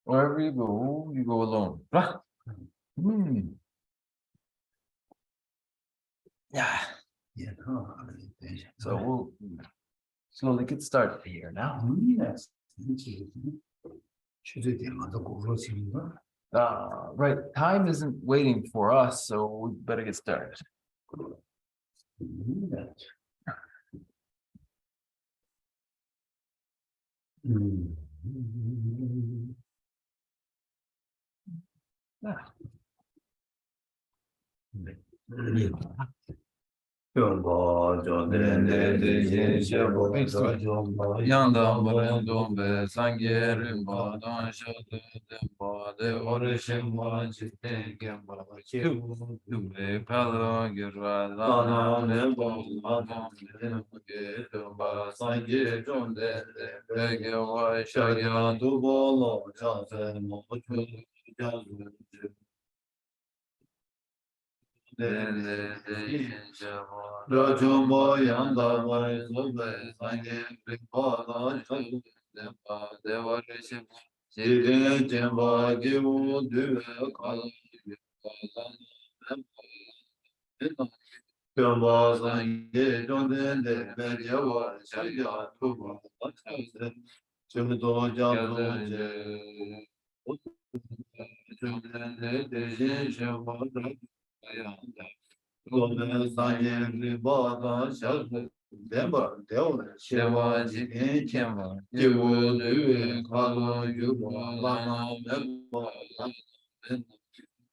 Wherever you go alone. Yeah. So we'll slowly get started here now. Right. Time isn't waiting for us, so we better get started. Yandan bulundum ve sangerim bağdan şadıdım bağdı orışım vacittim kim ve kalın gürvadan ne bulmadım gittim bağ sange cümle ve vay şayan dubolo canım o çocuk Rajumbo yanda var zube sange bipala çözdüm bade varışım Sirine cemba givu düve kalan Cemba sange cöndende medya var çaya tuba çözdüm Cemdo canlıca Cöndende dejin şevada ayanda Gome sanyemli bağdan şarkı Demba devre şevaci kemva Kivu düve kalı yuvalana mebba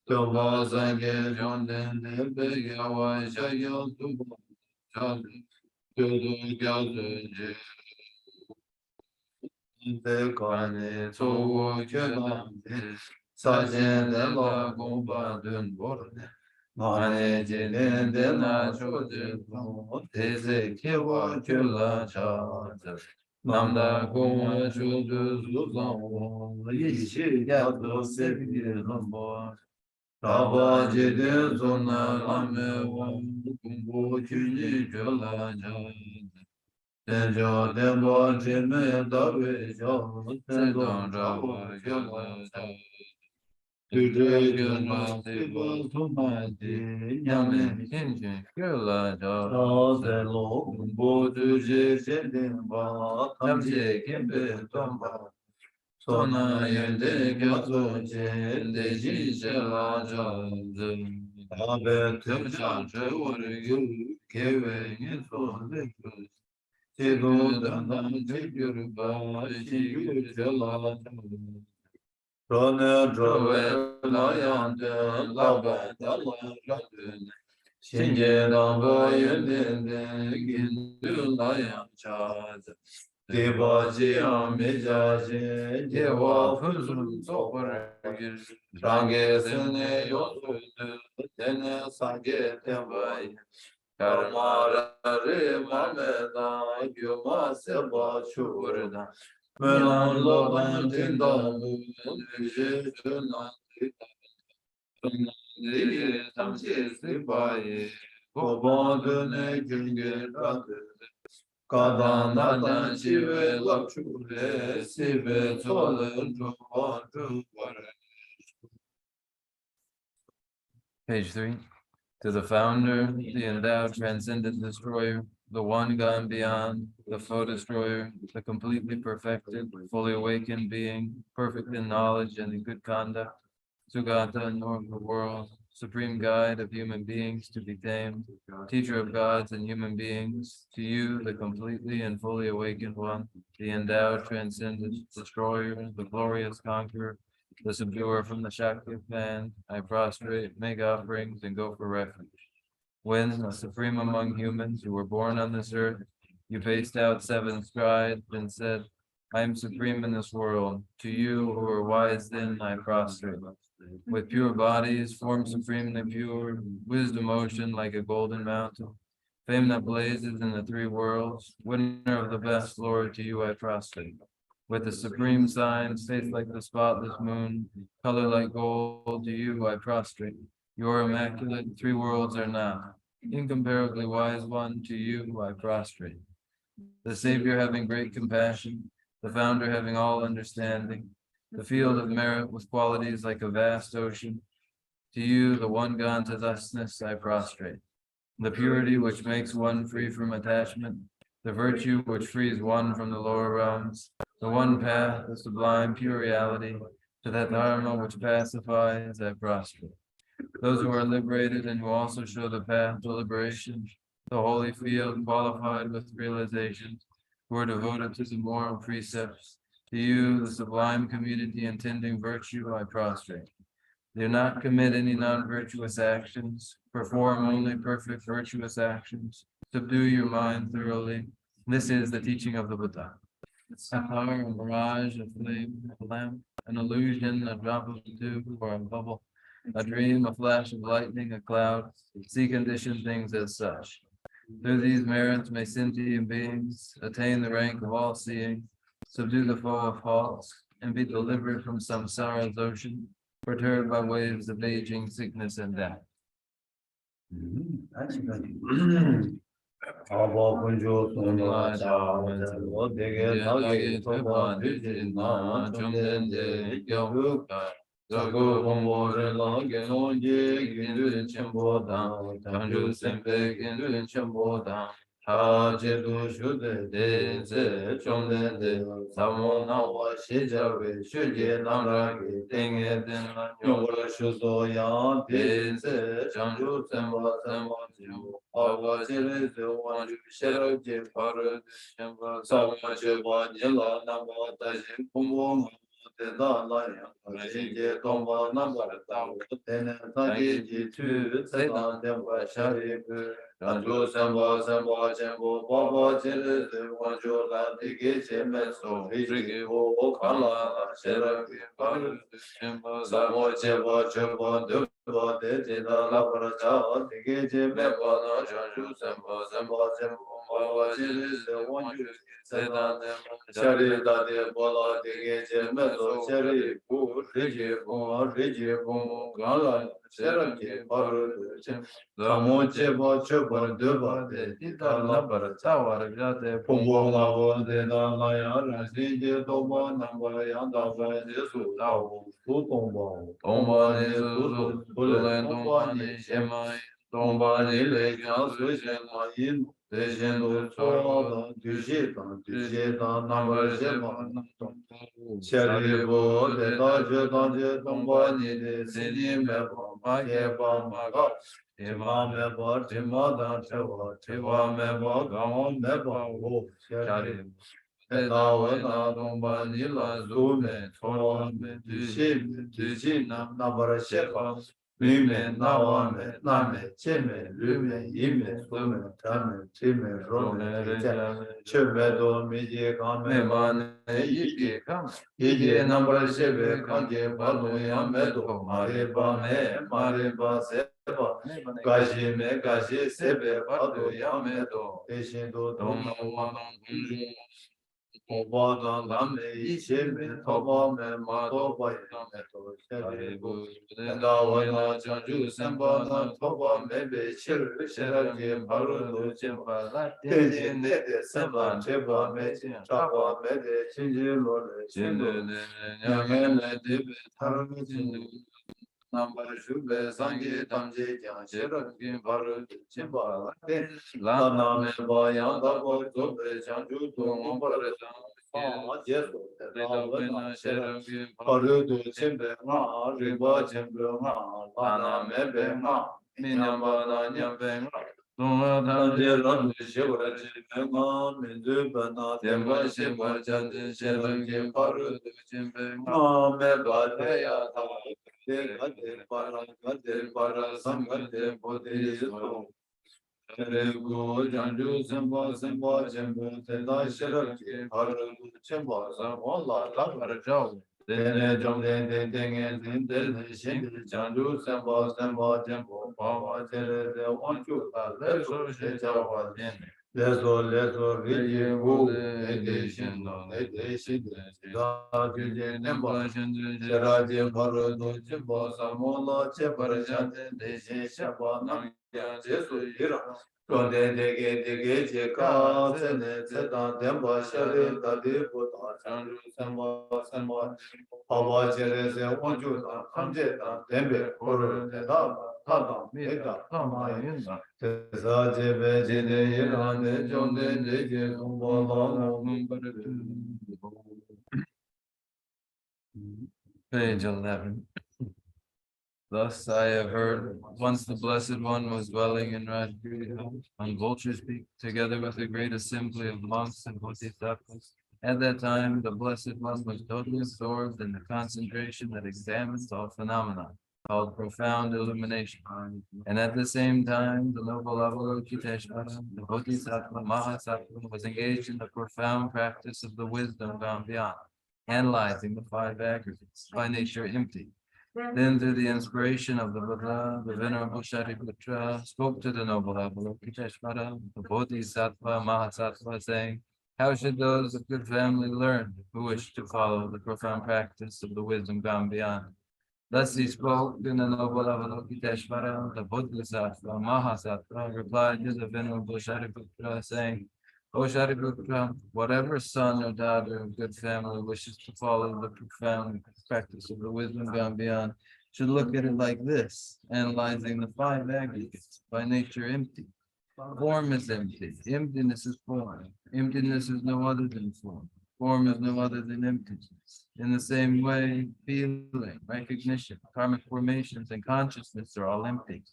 Demba zange jondende be yavaşa yazdı Çaldı Dödü gözünce Dekane çoğu kölamde Sacende la gomba dün borne Mane cenende na çocuk teze keva köla çadır. Namda kuma çöldü zuzan yeşil yadı sevgilim var. Raba cedin zona lame var. Bu künye köla çadır. Senca demba ceme darbe çadır. Sendan raba köla çadır. Tüdregülmesi bozulmadı, yamen kinci gülacak. Tazelo bu tücesedin bak, tamce kimbe tomba. Sona yende gazonce, leci celacazı. Tabe tümşançı vurgül, keveni sohbetüz. Sidudandan çekür başı gül celacazı. Rone drove layande lava dalayadın Şinge damba yendinde gindu layan çadı Dibacı amicacı deva fızın soğur Rangesine yoluydu tene sange tevay Karmararı mameda yuma seba çuğurda Melan loban tindalı Nüce dönan Dili tamsizli bayi Koban döne güngör adı Kadanlardan şive lapçure Sive tolun duvarı var Page 3. To the founder, the endowed transcendent destroyer, the one gone beyond, the foe destroyer, the completely perfected, fully awakened being, perfect in knowledge and in good conduct, Sugata, North of the world, supreme guide of human beings to be tamed, teacher of gods and human beings, to you, the completely and fully awakened one, the endowed, transcendent, destroyer, the glorious conqueror, the subduer from the Shakti of man, I prostrate, make offerings, and go for refuge. When, the supreme among humans who were born on this earth, you paced out seven strides and said, I am supreme in this world. To you who are wise then I prostrate. With pure bodies, form supremely pure, wisdom ocean like a golden mountain, fame that blazes in the three worlds, winner of the best, Lord, to you I prostrate. With the supreme signs, face like the spotless moon, color like gold, to you I prostrate. You are immaculate, three worlds are not. Incomparably wise one, to you I prostrate. The Savior having great compassion, the Founder having all understanding, the field of merit with qualities like a vast ocean. To you, the one gone to thusness, I prostrate. The purity which makes one free from attachment, the virtue which frees one from the lower realms, the one path, the sublime pure reality, to that dharma which pacifies, I prostrate. Those who are liberated and who also show the path to liberation, the holy field qualified with realization, who are devoted to the moral precepts. To you, the sublime community intending virtue, I prostrate. Do not commit any non-virtuous actions, perform only perfect virtuous actions, subdue your mind thoroughly. This is the teaching of the Buddha. Sapphire, a mirage, a flame, a lamp, an illusion, a drop of dew, or a bubble, a dream, a flash of lightning, a cloud, see conditioned things as such. Through these merits may sentient beings attain the rank of all seeing, subdue the foe of faults, and be delivered from samsara's ocean, perturbed by waves of aging, sickness, and death. Zago Gombo Relang Genonje Gindu Chembo Dang Tangju Sempe Gindu Chembo Dang Ha Jedu Shude De Se Chomden De Samo Nawa Shijawe Shuje Namragi Tenge Den Nyongro Shuzo Yang De Se Changju Semba Semba Jimu Awa Jere Se Wanju Shero Je Paru Chemba Sama Cheba Nila Nama Tajin Kumbo Tomba number two, say down them by Shari, Ranjo Samba Samba Jambo, Baba Jere, the one Joe Latigate, Meso, Rigi, Okala, Sheraki, Paru, Samo Cheva, Cheva, Duba, Dejina, Labraja, Tigate, Mepana, Janju Samba Samba Jambo, Baba Jere, the one you say down them, Shari, Dade, Bola, Tigate, Meso, Shari, Rigi, Rigi, Gala, Sheraki, Paru, Samo Cheva, Cheva, Duba, Dita, Labra, Tower, Jate, Pumbo, Lava, Deda, Laya, Razija, Toba, Namba, Yanda, Jesu, Tao, Tomba, Tomba, Nesu, Bulan, Tomba, Shemai, Tomba, Legan, Sushema, In, Dejendo, Soda, Dujita, Number Shema, Sharibo, Deda, Jeta, Tomba, Nide, Sini, Meba, Makeba, Maga, Tima, Meba, Timada, Teva, Tiva, Meba, Gama, Meba, O, Sharibo. Eda, Tomba, Nila, Zume, Tora, Dushi, Nabara, Shepa, Lume, Nawame, Name, Cheme, Lume, Yime, Sume, Tame, Time, Rome, Chemedo, Miji, Kame, Mane, Yiki, Kame, Yiki, Nambra, Shebe, Kange, Balu, Yamedo, Mareba, Me, Mareba, Seba, Gashi, Me, Gashi, Sebe, Badu, Yamedo, Eshindo, Doma, Wana, Obada lame ishime tobame madoba yame to sharibu Dawana janju sembana tobame bechir sherage barudu jemba tenje nede semba cheba mechi chaba mede chinji lore chindu nyamene dibe tarmi chindu Number Shube Sangi Tamji Jan Shiraki Baru Chimba Lana Meba Yanda Boy Tobe Chanju Tum Operation Page 11. Thus I have heard, once the Blessed One was dwelling in Rajgiri on Vulture's Peak, together with a great assembly of monks and bodhisattvas. At that time, the Blessed One was totally absorbed in the concentration that examines all phenomena, called profound illumination. And at the same time, the noble Avalokiteshvara, the Bodhisattva Mahasattva, was engaged in the profound practice of the wisdom gone beyond, analyzing the five aggregates, by nature empty. Then, through the inspiration of the Buddha, the Venerable Shariputra spoke to the noble Avalokiteshvara, the Bodhisattva Mahasattva, saying, "How should those of good family learn who wish to follow the profound practice of the wisdom gone beyond?" Thus he spoke, and the noble Avalokiteshvara, the Bodhisattva Mahasattva, replied to the Venerable Shariputra, saying, "O Shariputra, whatever son or daughter of good family wishes to follow the profound practice of the wisdom gone beyond should look at it like this, analyzing the five aggregates, by nature empty. Form is empty. Emptiness is form. Emptiness is no other than form. Form is no other than emptiness. In the same way, feeling, recognition, karmic formations, and consciousness are all empty.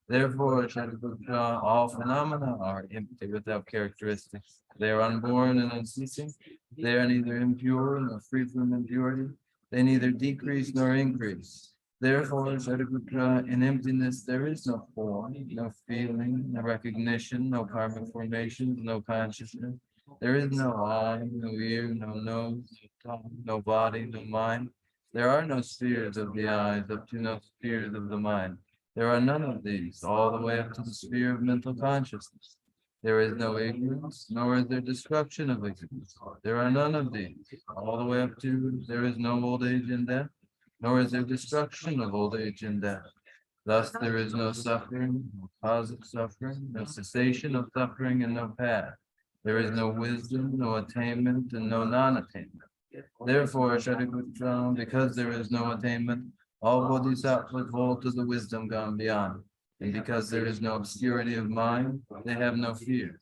Therefore, Shariputra, all phenomena are empty without characteristics. They are unborn and unceasing. They are neither impure nor free from impurity. They neither decrease nor increase. Therefore, Shariputra, in emptiness there is no form, no feeling, no recognition, no karmic formation, no consciousness. There is no eye, no ear, no nose, no tongue, no body, no mind. There are no spheres of the eyes up to no spheres of the mind. There are none of these, all the way up to the sphere of mental consciousness. There is no ignorance, nor is there destruction of ignorance. There are none of these, all the way up to there is no old age and death, nor is there destruction of old age and death. Thus there is no suffering, no cause of suffering, no cessation of suffering, and no path. There is no wisdom, no attainment, and no non-attainment. Therefore, Shariputra, because there is no attainment, all bodhisattvas hold to the wisdom gone beyond. And because there is no obscurity of mind, they have no fear.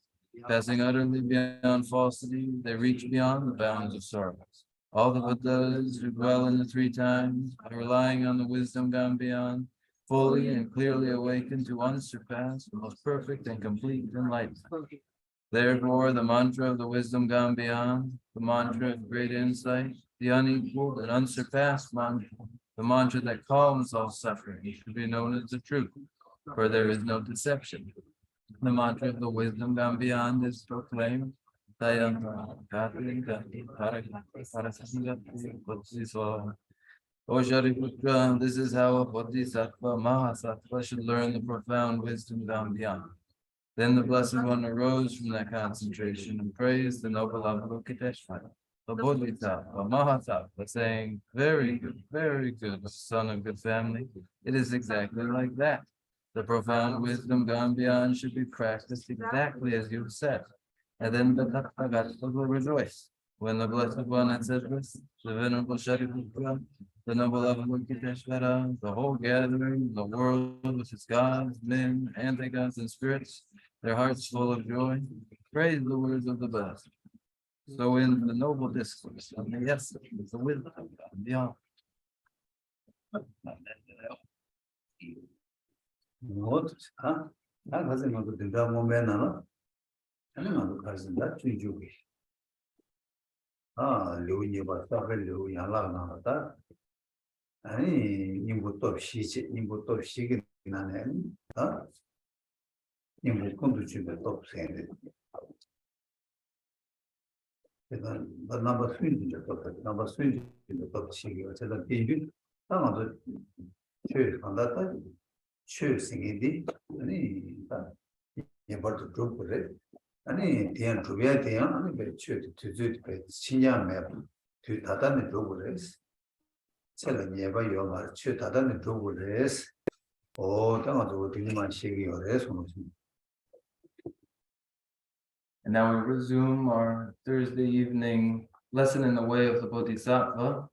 Passing utterly beyond falsity, they reach beyond the bounds of sorrows. All the Buddhas who dwell in the three times, by relying on the wisdom gone beyond, fully and clearly awakened to unsurpassed, most perfect and complete enlightenment. Therefore, the mantra of the wisdom gone beyond, the mantra of great insight, the unequaled and unsurpassed mantra, the mantra that calms all suffering, should be known as the truth, for there is no deception. The mantra of the wisdom gone beyond is proclaimed. O Shariputra, this is how a Bodhisattva Mahasattva should learn the profound wisdom gone beyond. Then the Blessed One arose from that concentration and praised the noble Avalokiteshvara, the Bodhisattva Mahasattva, saying, very good, son of good family. It is exactly like that. The profound wisdom gone beyond should be practiced exactly as you've said. And then the Tathagata will rejoice. When the Blessed One had said this, the Venerable Shariputra, the noble Avalokiteshvara, the whole gathering, the world with its gods, men, anti-gods, and spirits, their hearts full of joy, praise the words of the blessed. So in the noble discourse on the essence, the wisdom beyond. What? Huh? That hasn't got the double man. I don't know the person that you do. Louis, but Louis, and Lana, that. Any input of she, input of she, and input contribute the top saying the number 3 in the top, number 3 in the top she, said that baby, some of the church on that time, church singing any about the group with it. Any the end to be at the end, and church to do it, Chinya map to Tatan Douglas. Selling never your church Tatan Douglas. Oh, don't know what you might shake your rest. And now we resume our Thursday evening lesson in the Way of the Bodhisattva.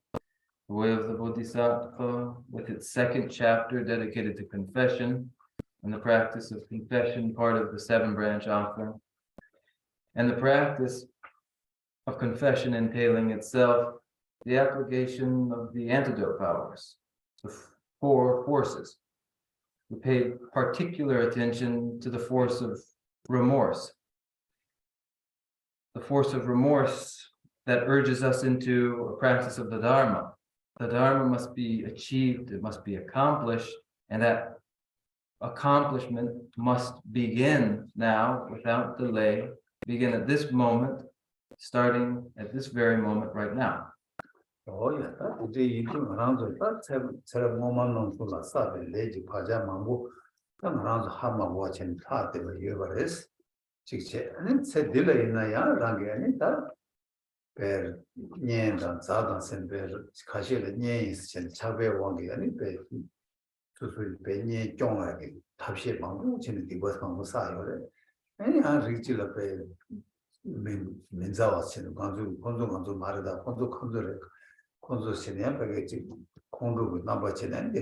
The Way of the Bodhisattva, with its second chapter dedicated to confession and the practice of confession, part of the 7-branch offering. And the practice of confession entailing itself the application of the antidote powers, the 4 forces. We paid particular attention to the force of remorse. The force of remorse that urges us into a practice of the Dharma. The Dharma must be achieved, it must be accomplished, and that accomplishment must begin now without delay, begin at this moment, starting at this very moment right now. Oh, yeah, that the eating around the ceremony on to la sabe, lady Pajama, come around the hammer watching part of the Everest. And it said delay in a yard, Ranganita. Per Nien and Zadans and Per Kashil Nies and Chabe Wangi and Pe to Penny Jong, Tapship Mangu, Chinity was Mangusa. Any unreachable pay Minzawas in Kondu Marada, Kondu Sinia, Kondu with number 10 and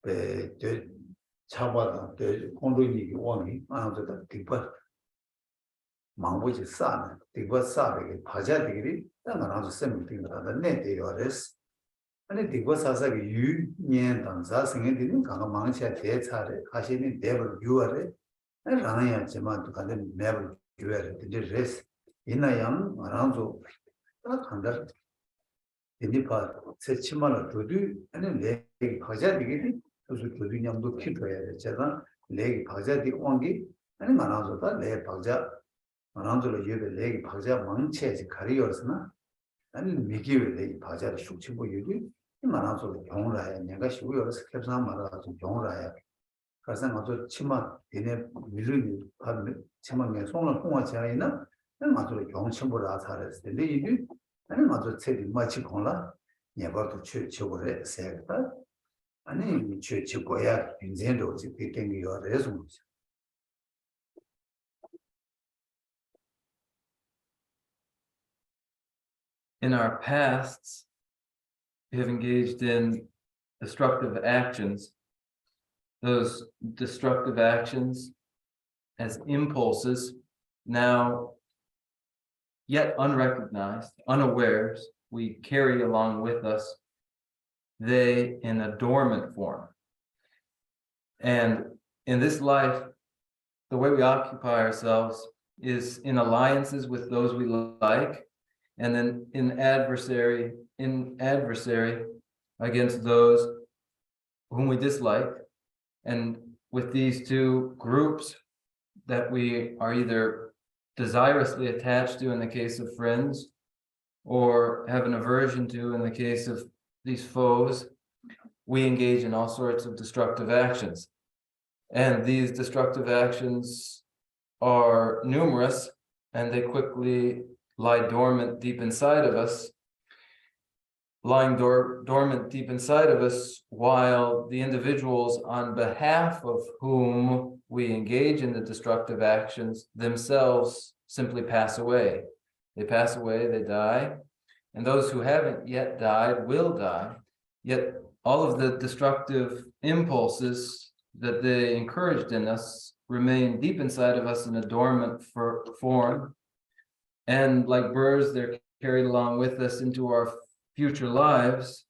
the Chabada, the Kondu Wangi, under the deeper. Manguji San, the was Sabi, Paja, then around the same thing that the net they are this. And it was as a you, Nien, and Zassing, and didn't come among theatre, Hashini, Devil, you are it, and Rania Jema to condemn never you are it, the rest. In a young, around the under the Nipa, said Chimala to do, and then leg Paja, to do Yam to keep her, leg Paja, the Wangi, and around that leg Paja. Manandolo 유베 레기 바자 망체지 가리어스나 아니 미기베 레기 바자를 숙치고 유디 만나서 경우라야 내가 쉬고여서 캡사 말아서 경우라야 그래서 아주 치마 얘네 미르니 한 치마에 손을 통하지 않이나 맞아 경침보다 살았을 텐데 이게 아니 맞아 체리 마치 공라 내가도 쳐버려 세다 아니 쳐고야 인생도 지게 땡기어 그래서 In our pasts, we have engaged in destructive actions. Those destructive actions as impulses, now yet unrecognized, unawares, we carry along with us, they in a dormant form. And in this life, the way we occupy ourselves is in alliances with those we like, and then in adversary against those whom we dislike. And with these two groups that we are either desirously attached to in the case of friends, or have an aversion to in the case of these foes, we engage in all sorts of destructive actions. And these destructive actions are numerous, and they quickly lie dormant deep inside of us, dormant deep inside of us, while the individuals on behalf of whom we engage in the destructive actions themselves simply pass away. They pass away, they die, and those who haven't yet died will die, yet all of the destructive impulses that they encouraged in us remain deep inside of us in a dormant form, And like birds, they're carried along with us into our future lives,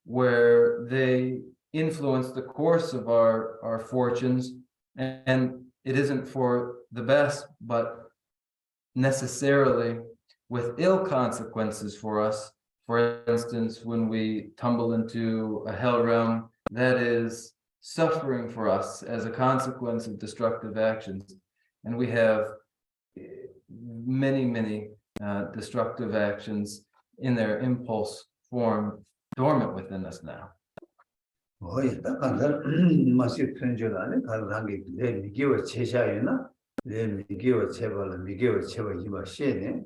where they influence the course of our fortunes, and it isn't for the best, but necessarily with ill consequences for us. For instance, when we tumble into a hell realm, that is suffering for us as a consequence of destructive actions. And we have many destructive actions in their impulse form dormant within us now. Oye, 딱 간다. 맛이 편주라네. 가랑이 내 미기와 제샤이나 내 미기와 제발 미기와 제발 이마 시에네.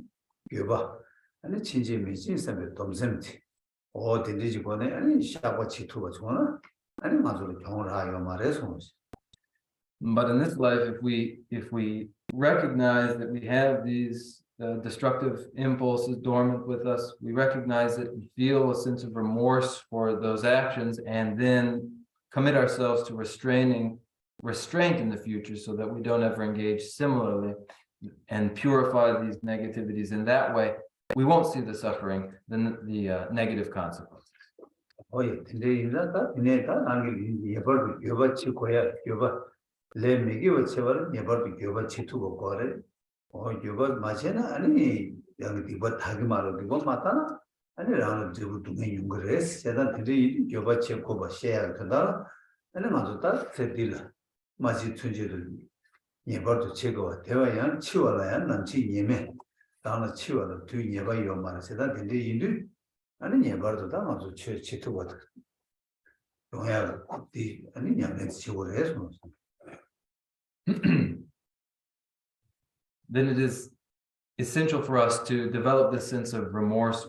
여봐. 아니 진지 미진선에 domsemti. 오 된지지 보네. 아니 샤고 치투가 좋나? 아니 맞으로 경을 하여 말해서. But in this life, if we recognize that we have these destructive impulses dormant with us, we recognize it, we feel a sense of remorse for those actions, and then commit ourselves to restraint in the future so that we don't ever engage similarly, and purify these negativities in that way, we won't see the suffering, the negative consequences. 오예, 근데 인자다 이내다 나기 여버 치고야 여버 내 미기와 제발 여버 여버 치투고 거래. 여버 마제나 아니 여기 이거 타기 말로 이거 맞다나? 아니 라는 저거 두개 용거레스 제가 근데 여버 치고 봐 셔야 된다. 아니 맞다 세딜 마지 춘지를 여버도 치고 대화야 치워라야 남치 예매 다음에 치워라 두 여버 요 말을 제가 근데 인도 아니 예버도 다 맞아 치투고 용야 이 아니 냐면 치워레스 Then it is essential for us to develop this sense of remorse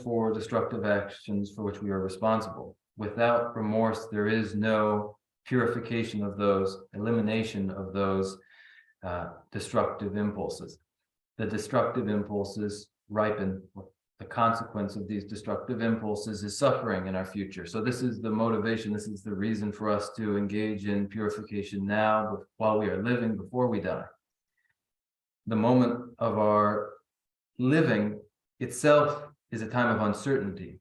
for destructive actions for which we are responsible. Without remorse, there is no purification of those, elimination of those destructive impulses. The destructive impulses ripen. The consequence of these destructive impulses is suffering in our future. So this is the motivation, this is the reason for us to engage in purification now, while we are living, before we die. The moment of our living itself is a time of uncertainty.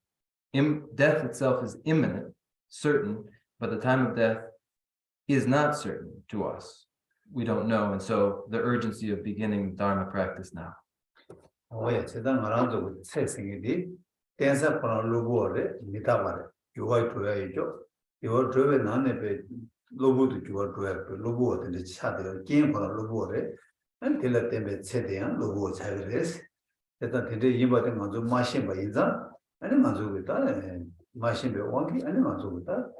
Death itself is imminent, certain, but the time of death is not certain to us. We don't know, and so the urgency of beginning Dharma practice now. 오예, 제가 말한다고 세상이디 댄서 번호 로고를 미다바래. 요가 줘야죠. 요 줘에 나네베 로고도 줘야 로고한테 차대요. 게임 번호 로고를 안 될라 때문에 세대한 로고 잘그랬어. 일단 근데 이번에 먼저 마신 거 인자 아니 만족이다. 마신 거 원기 아니 만족이다.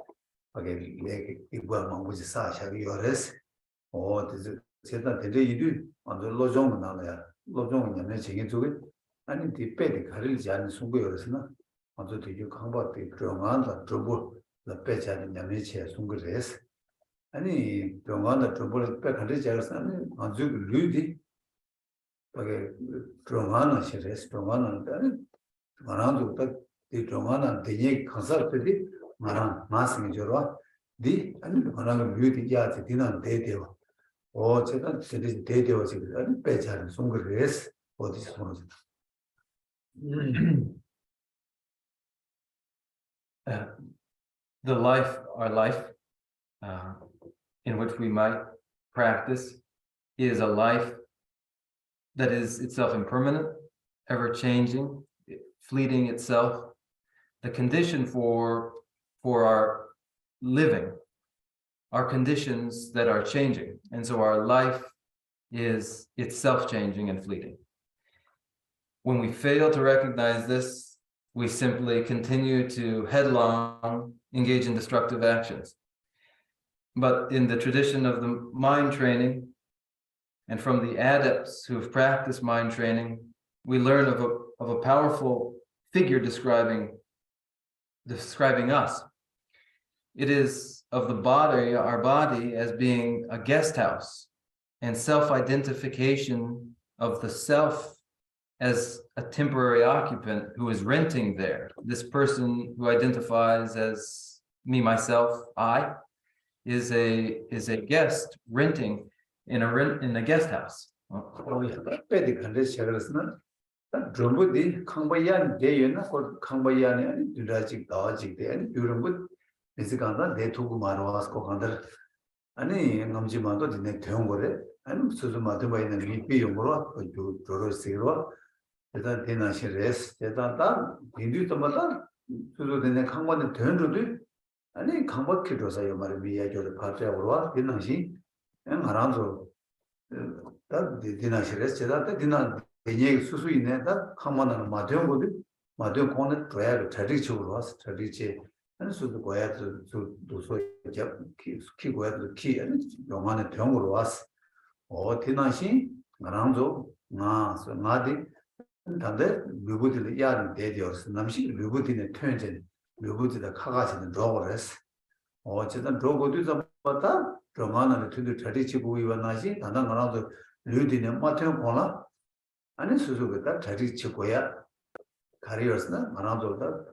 하게 내 이거 망고지 사샤기 요레스. 제가 근데 이들 먼저 로종 나와야 로종 년에 제게 두고 아니 뒤배에 가리지 않는 순고였으나 먼저 되게 강박돼 그런가다 저거 배자는 년에 순고레스. 아니 병원의 trouble 백 가리지 않았으나 먼저 루디 하게 병원은 시레스 병원은 말한도 딱이 병원은 되게 컨설트디 말한 마스미 저러 디 아니 말하는 루디 야지 디는 대대와 제가 되게 대대와 지금 아니 배자는 송그레스 어디서 보는 Our life in which we might practice is a life that is itself impermanent, ever-changing, fleeting itself. The condition for our living are conditions that are changing, and so our life is itself changing and fleeting. When we fail to recognize this, we simply continue to headlong engage in destructive actions. But in the tradition of the mind training, and from the adepts who have practiced mind training, we learn of a powerful figure describing us. It is of the body, our body, as being a guest house, and self-identification of the self as a temporary occupant who is renting there. This person who identifies as me, myself, I, is a guest renting in a guest house, 빼디 간데 시작했으나 드럼부디 강바이안 대연나 고 강바이안이 아니 두라직 나와직 대 아니 이런 것 미스간다 대투고 마로와스코 간다 아니 남지만도 네 대용 거래 아니 수수마도 바이는 미비 용으로 조로스로 대단 대나시레스 대단다 인디도마다 수수되는 강바는 대연도도 아니 강바키로서 말이 미야교를 파트야고로 대나시 알아서 다 디나시레스 제가 디나 대예 수수 있네 다 강만하는 마대용 거들 마대용 코는 줘야 traditional was tradition and so the goya to so 키 고야도 키 아니 영화는 병으로 왔어 디나시 나랑도 나서 나디 단데 누구들 야는 대디어스 남시 누구들의 표현전 누구들의 카가시는 로그레스 어쨌든 로고도 잡았다 로마나를 두들 traditional 이완나시 단단 나랑도 류디는 마태용 거나 아니 수수가 traditional 고야 가리어스나 나랑도다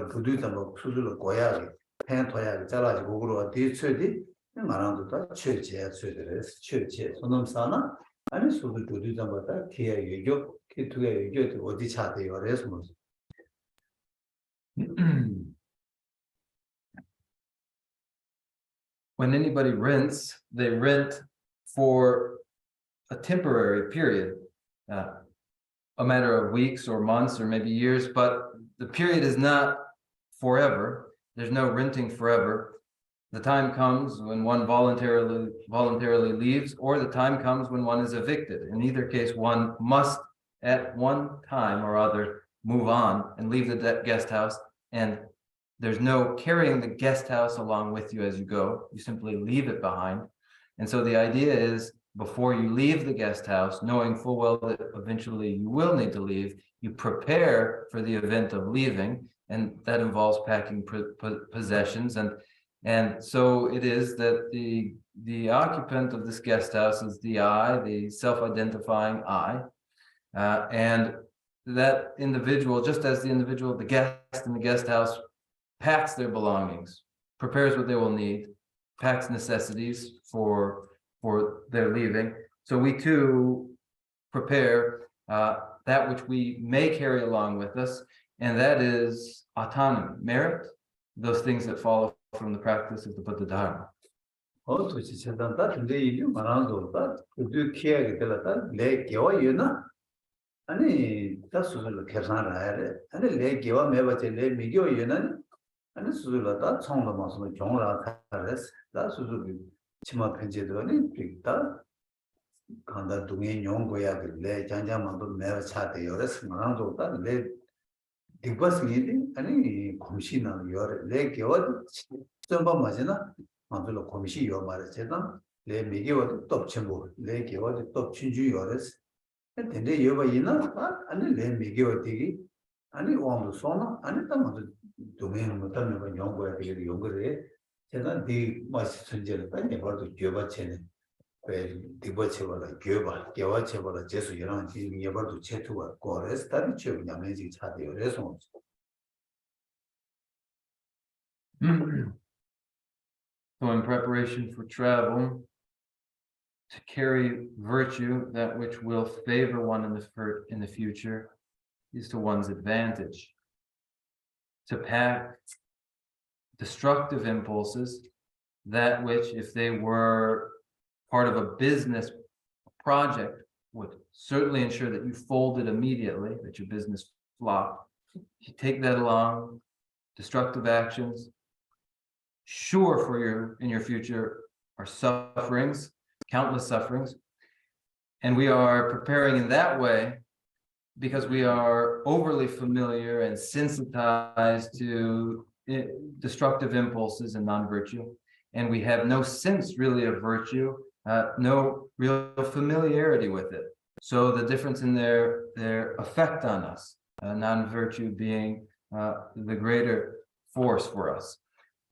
부두다 뭐 수수를 고야게 팬토야 잘라지고 그러고 뒤쳐디 나랑도다 최제 최들에서 최제 손놈사나 아니 수수 부두다 뭐다 기야 얘기요 기투야 얘기요 어디 차대요 그래서 뭐 When anybody rents, they rent for a temporary period, a matter of weeks or months or maybe years, but the period is not forever. There's no renting forever. The time comes when one voluntarily leaves, or the time comes when one is evicted. In either case, one must at one time or other move on and leave the guest house, and there's no carrying the guest house along with you as you go. You simply leave it behind. And so the idea is, before you leave the guest house, knowing full well that eventually you will need to leave, you prepare for the event of leaving, and that involves packing possessions. And so it is that the occupant of this guest house is the I, the self-identifying I, and that individual, just as the individual, the guest in the guest house, packs their belongings, prepares what they will need, packs necessities for their leaving. So we too prepare that which we may carry along with us, and that is autonomy, merit, those things that follow from the practice of the Buddha Dharma. 아니 수술하다 총도 마서 종라 타레스 다 수술 치마 편제도니 빅다 간다 동에 용고야 그래 장장만도 매어 차대 여러스 만도 다내 디버스니디 아니 공시나 여러 내 개와 좀봐 맞으나 만들어 공시 요 말했잖아 내 미개와 또 전부 내 개와 또 춘주 여러스 근데 여봐 이나 아니 내 미개와 되기 아니 왕도 소나 아니 담도 동행은 못하면 연구해야 되게 연구를 제가 네 맛이 천재를 빨리 벌도 교바체네 왜 디버체벌 교바 교바체벌 제수 이런 지금 예벌도 체투가 거래서 다른 지역 양면지 차대요 그래서 So in preparation for travel, to carry virtue, that which will favor one in the future, is to one's advantage. To pack destructive impulses, that which, if they were part of a business project, would certainly ensure that you folded immediately, that your business flopped. You take that along, destructive actions, sure for in your future are sufferings, countless sufferings, and we are preparing in that way because we are overly familiar and sensitized to destructive impulses and non-virtue, and we have no sense really of virtue, no real familiarity with it. So the difference in their effect on us, non-virtue being the greater force for us.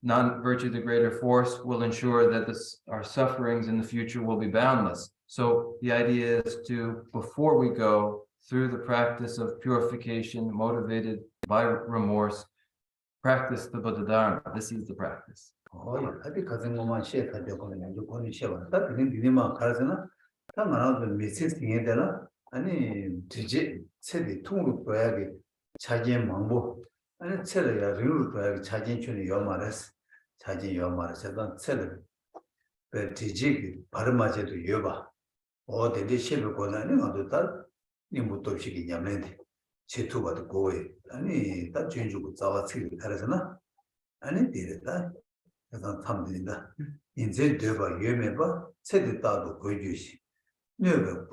Non-virtue, the greater force, will ensure that our sufferings in the future will be boundless. So the idea is to, before we go through the practice of purification motivated by remorse, practice the Buddha Dharma. This is the practice. 당연하도 미세팅에 되나 아니 지지 세대 통으로 줘야지 자진 망보 아니 세대야 류로 줘야지 자진 주는 요말했어 자진 요말에서 세대 그 지지 발음마제도 여봐 어디에 시를 권하는 것도 다 님부터 시기냐면 제투가도 고에 아니 다 준주고 자와치 그래서나 아니 되다 그래서 참된다 이제 되봐 예매봐 세대 따도 보여주시 내가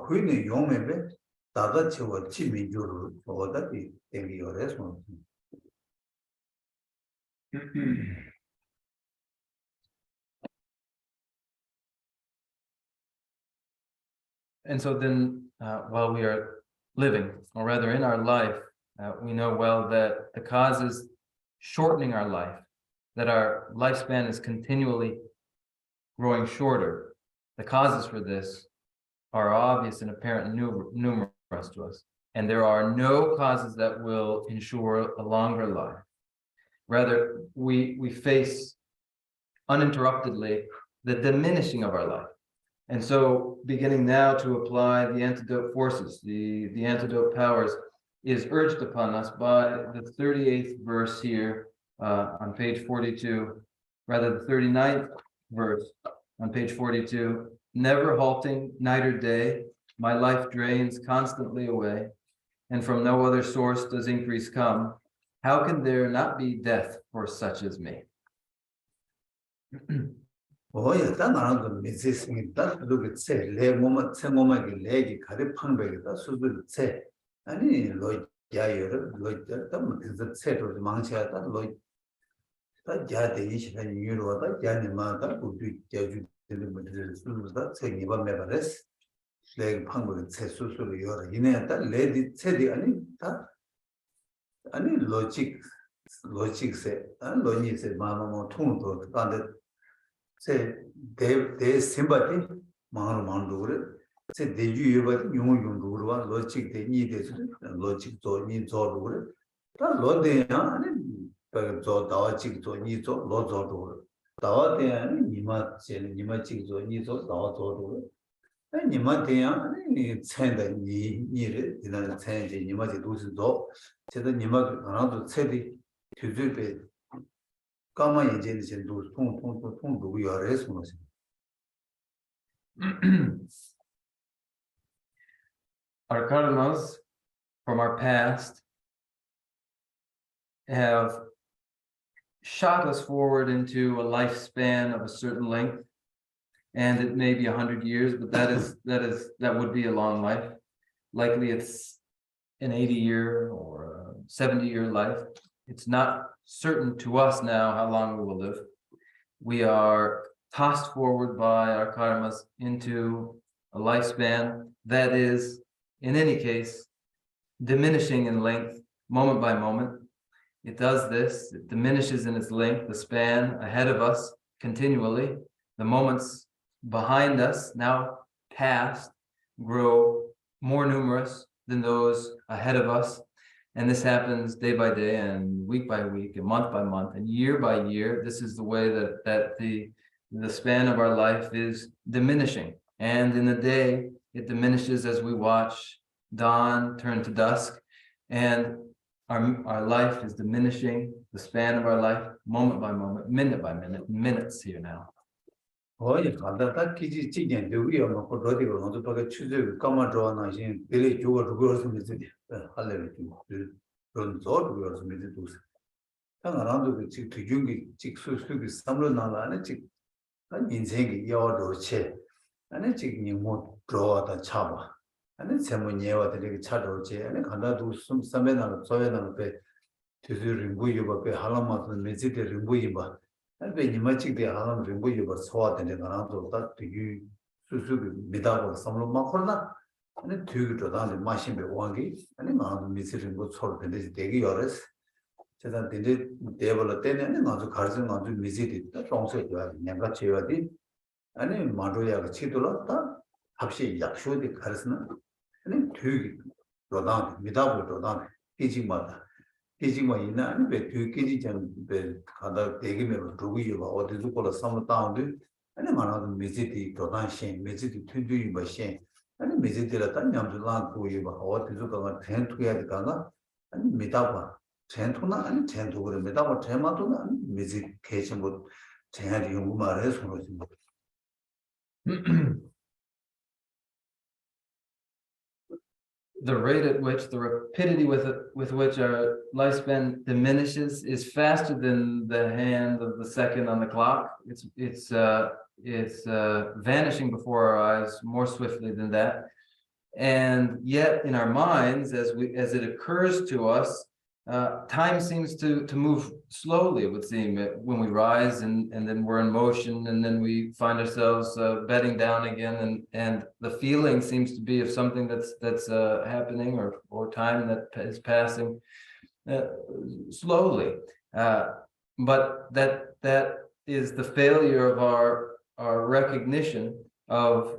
그의 용매배 다가 저와 지민주로 어디다 대기열에서 And so then, while we are living, or rather in our life, we know well that the cause is shortening our life, that our lifespan is continually growing shorter. The causes for this are obvious and apparent and numerous to us. And there are no causes that will ensure a longer life. Rather, we face uninterruptedly the diminishing of our life. And so beginning now to apply the antidote forces, the antidote powers, is urged upon us by the 38th verse here on page 42, rather the 39th verse on page 42, never halting night or day, my life drains constantly away, and from no other source does increase come. How can there not be death for such as me? 뭐야 나는 미세스니 딱 그렇게 내 몸은 제 몸에게 내기 가리 판별이다 수들 세 아니 로야여를 로다 무슨 세로 망쳐다 로다 자대 이 시간 유로다 자니마다 우리 자주 되는 분들 수다 생이바 메바레스 내 판별이 세 수수로 여러 이내다 레디 세디 아니 다 아니 로직세 아니 로니세 마마모 통도 간데 se de sympathy mandu se de yu ba yung ru logic de ni de logic to ni zo ru ta lo de ya ni ba zo da ji zo ni zo lo zo ru da de ni ma ji zo ni zo da zo ru ni ma de ya ni chen de ni re de na chen de ni ma ji du shi zo se de ni ma na zo che de tu zu be Our karmas from our past have shot us forward into a lifespan of a certain length, and it may be 100 years, but that would be a long life. Likely it's an 80-year or a 70-year life. It's not certain to us now how long we will live. We are tossed forward by our karmas into a lifespan that is, in any case, diminishing in length moment by moment. It does this, it diminishes in its length, the span ahead of us continually. The moments behind us, now past, grow more numerous than those ahead of us. And this happens day by day and week by week and month by month and year by year. This is the way that the span of our life is diminishing. And in a day, it diminishes as we watch dawn turn to dusk. And our life is diminishing, the span of our life, moment by moment, minute by minute, minutes here now. 어이 간다다 기지 지겐 되고요. 뭐 어디고 너도 바가 추적 까마 좋아하나신 빌리 주고 그거서 믿지. 할래를 좀 그런 저도 그거서 믿지 두세. 당연한도 그 지금 뒤중기 직수수기 삼로 나라네 직 인생이 여도체. 아니 지금 뭐 들어와다 차봐. 아니 세모니에와 되게 차도체. 아니 간다도 숨 삼배나는 저에나는 배 뒤들이 뭐이고 배 할라마서 메지들이 뭐이봐. 왜 니마직대 하는 림보이버 소화되는 거라도 다 되게 수수비 미다고 삼로만 콜나 아니 되게 저다는 마신배 왕기 아니 마음 미스린 거 서로 되는지 되게 열었어 제가 되게 데벨롭 때는 아주 가르쳐 아주 미지디 정서가 내가 제어디 아니 마도야가 치돌았다 합시 약속이 가르치는 아니 되게 저다 미다고 저다 이지마다 Teaching ina ani be tu kiji jan be kada degi me rugi yoba or de zukola sam taundu 아니 말하도 미지디 도단신 미지디 튜두이 버신 아니 미지디라 단 냠줄랑 고이 봐 어디서 가 텐투야 되다가 아니 미다봐 텐투나 아니 텐투 그래 미다봐 테마도나 미지 계신 뭐 제한이 연구 말해 손으로 The rate at which, the rapidity with which our lifespan diminishes is faster than the hand of the second on the clock. It's vanishing before our eyes more swiftly than that. And yet in our minds, as it occurs to us, time seems to move slowly, it would seem, when we rise and then we're in motion and then we find ourselves bedding down again, and the feeling seems to be of something that's happening or time that is passing slowly. But that is the failure of our recognition of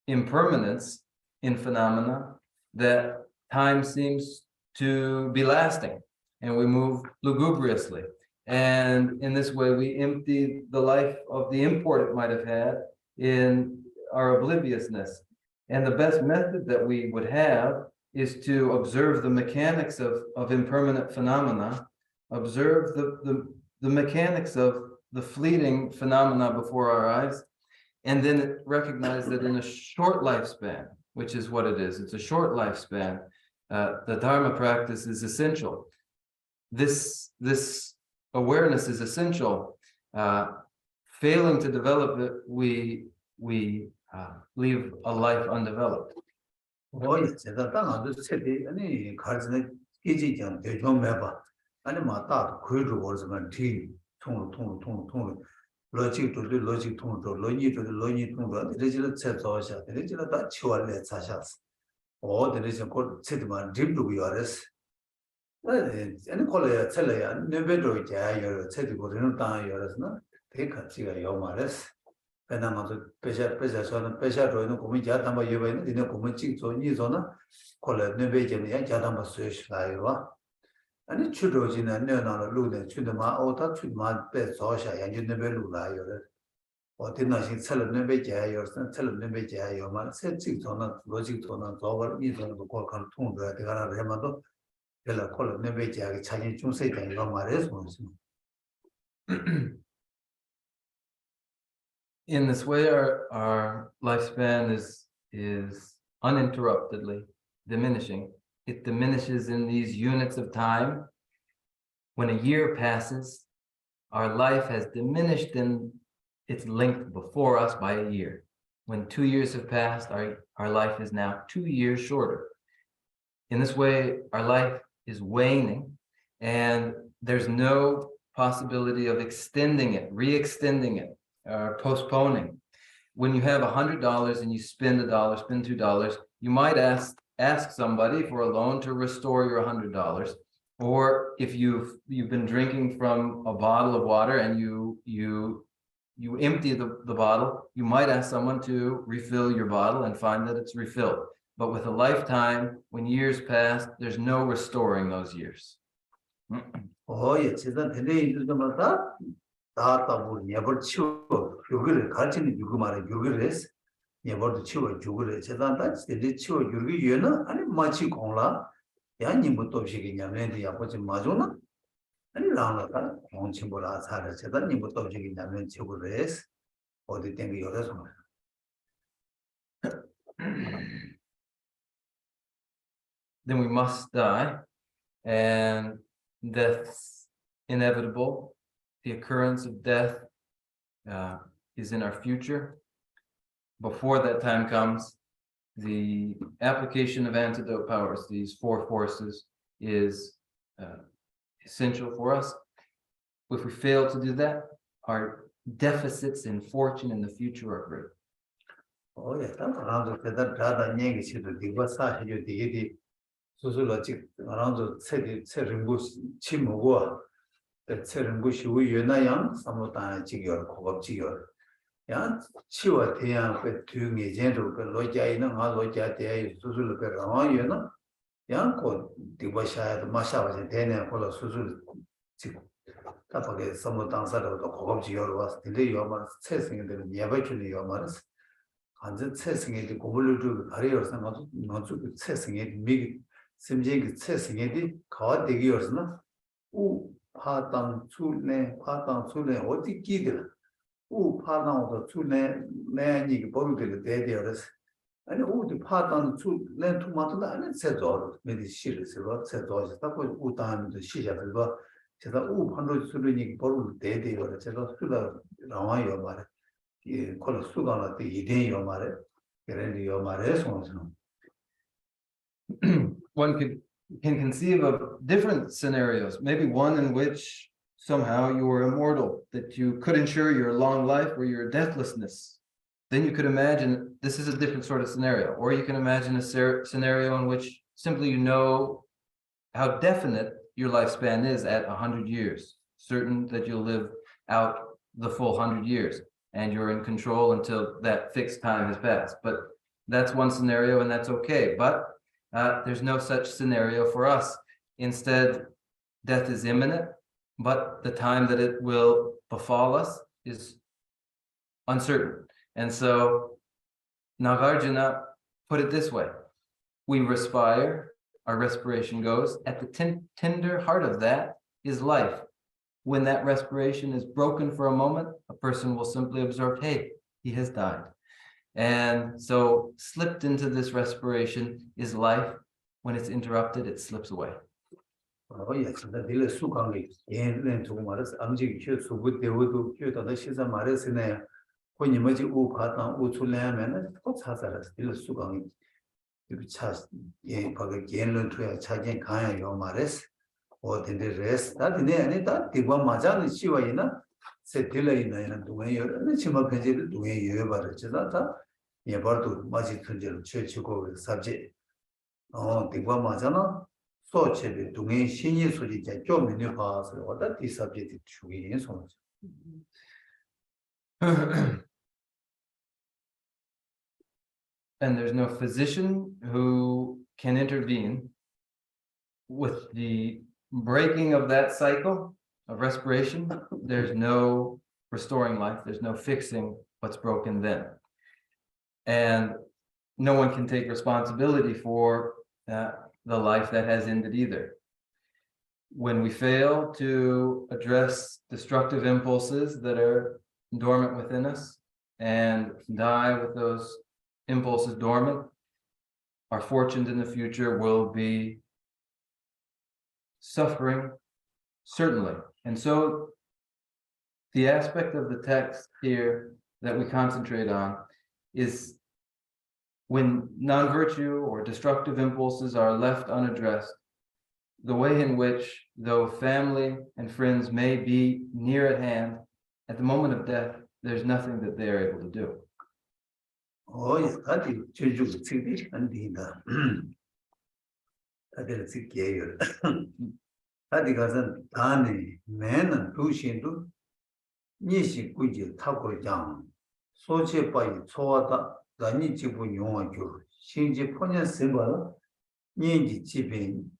impermanence in phenomena, that time seems to be lasting, and we move lugubriously. And in this way, we empty the life of the import it might have had in our obliviousness. And the best method that we would have is to observe the mechanics of impermanent phenomena, observe the mechanics of the fleeting phenomena before our eyes, and then recognize that in a short lifespan, which is what it is, it's a short lifespan, the Dharma practice is essential. This awareness is essential. Failing to develop it, we leave a life undeveloped. 제가 딱 아주 세대 아니 가르치는 기지장 대좀 해봐. 아니 맞다 그래도 벌써만 뒤 통로 로직도 로직 통로 로니도 통로 이래지를 쳐서셔. 이래지를 다 치월래 차샤스. 이래지 곧 세대만 딥도 요레스. 아니 콜레야 첼레야 네베도 자요 세대고는 다 요레스나 대가치가 요 말레스. 베나마도 배샤서는 배샤로는 고민 자담바 예배는 이제 고민 찍죠 니서나 콜레 네베제는 자담바 수시라요. 아니 추도지는 내나로 루네 추도마 오타 추도마 배서샤 양준네베루라요. 어디나신 첼레네베제요. 첼레네베제요. 말 세직도는 로직도는 저걸 이선도 고간 통도야 되가라 해마도 별로 콜레네베제하게 차진 중세된 이런 말에서 무슨 In this way, our lifespan is uninterruptedly diminishing. It diminishes in these units of time. When a year passes, our life has diminished in its length before us by a year. When 2 years have passed, our life is now 2 years shorter. In this way, our life is waning, and there's no possibility of extending it, re-extending it, postponing. When you have $100 and you spend $1, spend $2, you might ask somebody for a loan to restore your $100. Or if you've been drinking from a bottle of water and you empty the bottle, you might ask someone to refill your bottle and find that it's refilled. But with a lifetime, when years pass, there's no restoring those years. 다다고 예벌 치워 교기를 가르치는 유그 말에 교기를 했어. 예벌도 치워 교기를 제단다 이제 치워 교기 유는 아니 마치 공라 야님부터 없이겠냐면 야버지 마조나 아니 라나가 공침보라 사를 제단님부터 없이겠냐면 치고를 했어. 어디 땡기 열어서 Then we must die, and death's inevitable. The occurrence of death is in our future. Before that time comes, the application of antidote powers, these 4 forces, is essential for us. If we fail to do that, our deficits in fortune in the future are great. 체는 것이 위에나양 사모다 지겨 고급 지겨 야 치와 대양 그 뒤에 제도 그 로자이는 아 로자 대에 수술 그 라와이나 양고 디바샤도 마샤바제 대내 콜로 수술 지고 답하게 선물 당사로도 고급지 여러 와서 근데 요만 세생들은 예배주는 요만스 완전 세생이 고물을 두고 가려서 상관도 먼저 세생이 미 심지에 세생이 가와 되기 열스나 우 파당 출내 파당 출내 어디 끼들 우 파당도 출내 내니 보루들 대대열스 아니 우디 파당 출내 토마토도 아니 세조 메디 시르스로 세조서 tako 우단도 시작을 제가 우 판도 수르니 보루 대대열스 제가 수다 나와요 말에 이 콜 수가나 때 이대요 말에 그래요 말에 손선 One can conceive of different scenarios, maybe one in which somehow you were immortal, that you could ensure your long life or your deathlessness. Then you could imagine this is a different sort of scenario, or you can imagine a scenario in which simply you know how definite your lifespan is at 100 years, certain that you'll live out the full 100 years, and you're in control until that fixed time has passed. But that's one scenario, and that's okay. But there's no such scenario for us. Instead, death is imminent, but the time that it will befall us is uncertain. And so Nagarjuna put it this way: we respire, our respiration goes. At the tender heart of that is life. When that respiration is broken for a moment, a person will simply observe, hey, he has died. And so slipped into this respiration is life. When it's interrupted, it slips away. 예, 진짜 늘 수강이 얘는 조금 말해서 암직 큐 수부 대우도 큐도 시사 말했으네. 거기 뭐지 우파다 우출내면은 꼭 사살았어. 늘 수강이 그 차, 예, 거기 얘는 투야 차진 가야요 말했어. 어딘데 레스 나디네 아니다. 디바 맞아는 시와이나 세틸레이나는 동해요. 근데 지금 편지를 동해요 말했잖아. 다 예버도 맞이 tunjel 최치고 sabje 디바 맞잖아. 소체비 동해 신이 소리 제 좀이네 봐서 어다 디 sabje 주기인 손. And there's no physician who can intervene with the breaking of that cycle of respiration. There's no restoring life. There's no fixing what's broken then. And no one can take responsibility for the life that has ended either. When we fail to address destructive impulses that are dormant within us and die with those impulses dormant, our fortunes in the future will be suffering, certainly. And so the aspect of the text here that we concentrate on is when non-virtue or destructive impulses are left unaddressed, the way in which, though family and friends may be near at hand, at the moment of death, there's nothing that they are able to do. 다들 제주 책이 안 된다. 다들 책이에요. 다들 가서 다네 매는 두신도 니시 꾸지 타고 장 소체 빠이 초와다 다니 지부 용어죠. 신지 포년 생활 년지 집행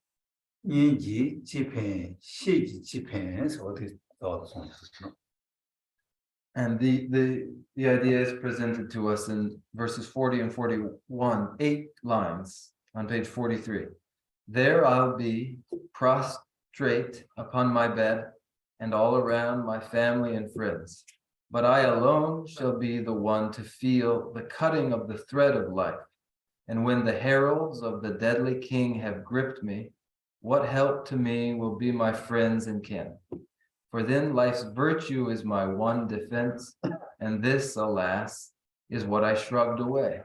년지 집행 시지 집행에서 어디 넣었어. And the idea is presented to us in verses 40 and 41, 8 lines on page 43. There I'll be prostrate upon my bed, and all around my family and friends. But I alone shall be the one to feel the cutting of the thread of life. And when the heralds of the deadly king have gripped me, what help to me will be my friends and kin? For then life's virtue is my one defense, and this, alas, is what I shrugged away.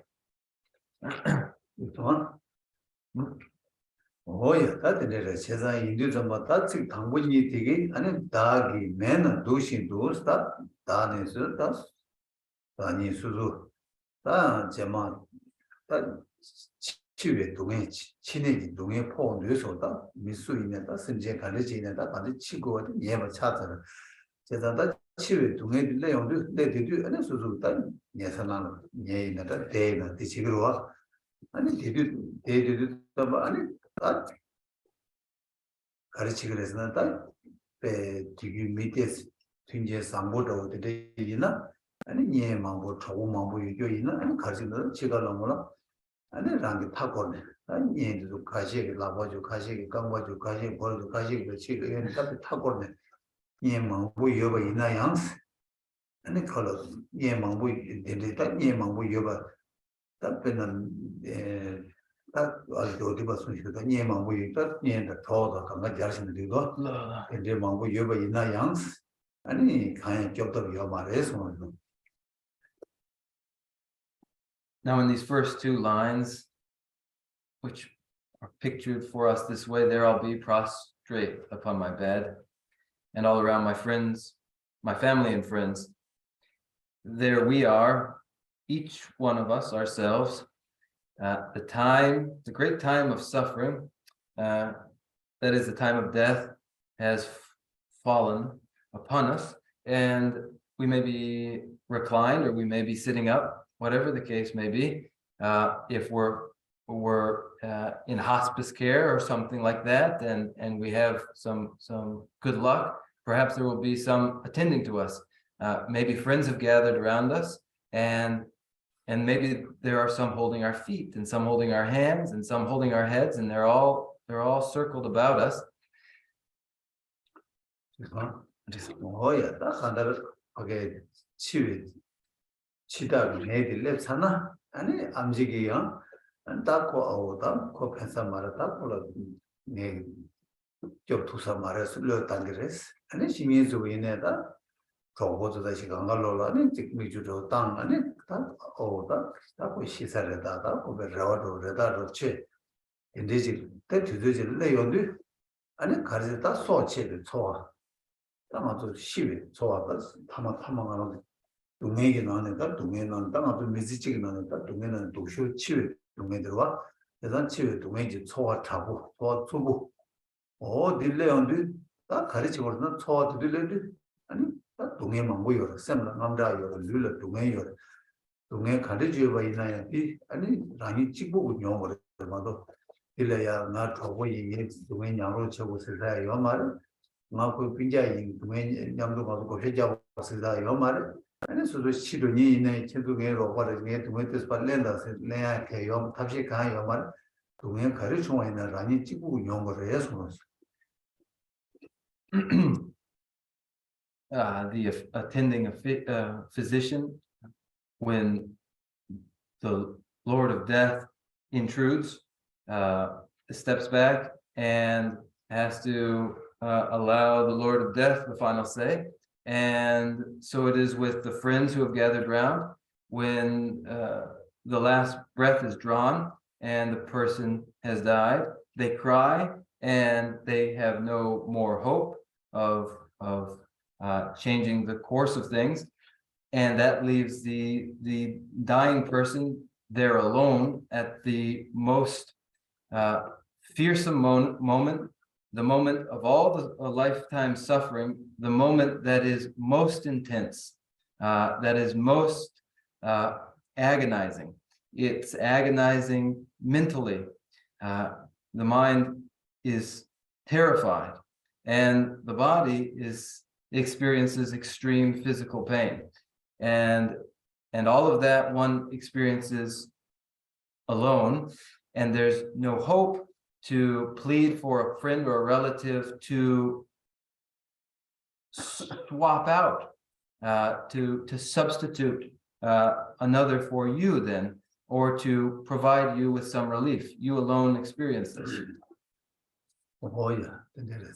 오야 다들 세상 인도 좀 다직 당분이 되게 아니 다기 매는 도신도 스타 다네서 다 다니 수수 다 제마 다 치외 동에 친해지 동에 포함돼서다 미수 있는다 선제 가르치는다 반드 치고 예마 찾아라 제자다 치외 동에 내용도 내대도 아니 수수 다 예산하는 예인다 대나 디치그로와 아니 대도 아니 가르치기 그래서 다 되게 밑에서 튕제 상보도 되나 아니 예 망보 초고 망보 유교 있나 아니 가지는 제가 넘어라 아니 랑게 타고네 아니 얘도 가시 라바주 가시 강바주 가시 벌도 가시 그렇지 얘는 다 타고네 예 망보 여바 있나 양스 아니 컬러 예 망보 데데다 예 망보 여바 답변은 딱 어디 봐서 이거 예 망보 있다 예다 더더 강가 잘하시는 되고 근데 망보 여바 있나 양스 아니 가야 겹도 여 말해서 Now, in these first two lines, which are pictured for us this way, there I'll be prostrate upon my bed, and all around my friends, my family and friends. There we are, each one of us, ourselves, the great time of suffering, that is the time of death, has fallen upon us, and we may be reclined or we may be sitting up, whatever the case may be. If we're in hospice care or something like that, and we have some good luck, perhaps there will be some attending to us. Maybe friends have gathered around us, and maybe there are some holding our feet, and some holding our hands, and some holding our heads, and they're all circled about us. 치다 내들 랩사나 아니 암지기야 안다고 아오다 코펜사 말았다 콜라 네 겹투사 말해서 르단데레스 아니 시미에서 이내다 저보다 시간 갈로라니 직미주로 땅 아니 다 오다 다고 시사레다다 고베 라와도 레다로체 인데지 때주지 레요데 아니 가르다 소체를 소화 담아도 시비 소화가 타마가는 동해에 나는다 동해는 땅아도 미지직이 나는다 동해는 도쇼 치외 동해 들어와 대단 치외 동해지 초와 타고 또 두고 딜레온데 다 가르치고는 초와 딜레데 아니 다 동해만 모여 셈라 남자여 룰러 동해여 동해 가르치어 봐 있나야지 아니 라니 찍고 용어를 봐도 딜레야 나 저거 이게 동해 양으로 쳐고 쓰다요 말은 나그 빈자인 동해 양도 가서 고해자고 쓰다요 말은 아니 소도 시도니 있네 체도게로 거르게 동해에서 발렌다서 내가 개요 탑시 가요 말 동해 가르쳐 있는 라니 찍고 용어를 해서 The attending physician, when the Lord of Death intrudes, steps back and has to allow the Lord of Death the final say. And so it is with the friends who have gathered round when the last breath is drawn and the person has died. They cry and they have no more hope of changing the course of things, and that leaves the dying person there alone at the most fearsome moment, the moment of all the lifetime suffering, the moment that is most intense, that is most agonizing. It's agonizing mentally. The mind is terrified, and the body experiences extreme physical pain, and all of that one experiences alone, and there's no hope to plead for a friend or a relative to swap out, to substitute another for you then, or to provide you with some relief. You alone experience this. Oh yeah,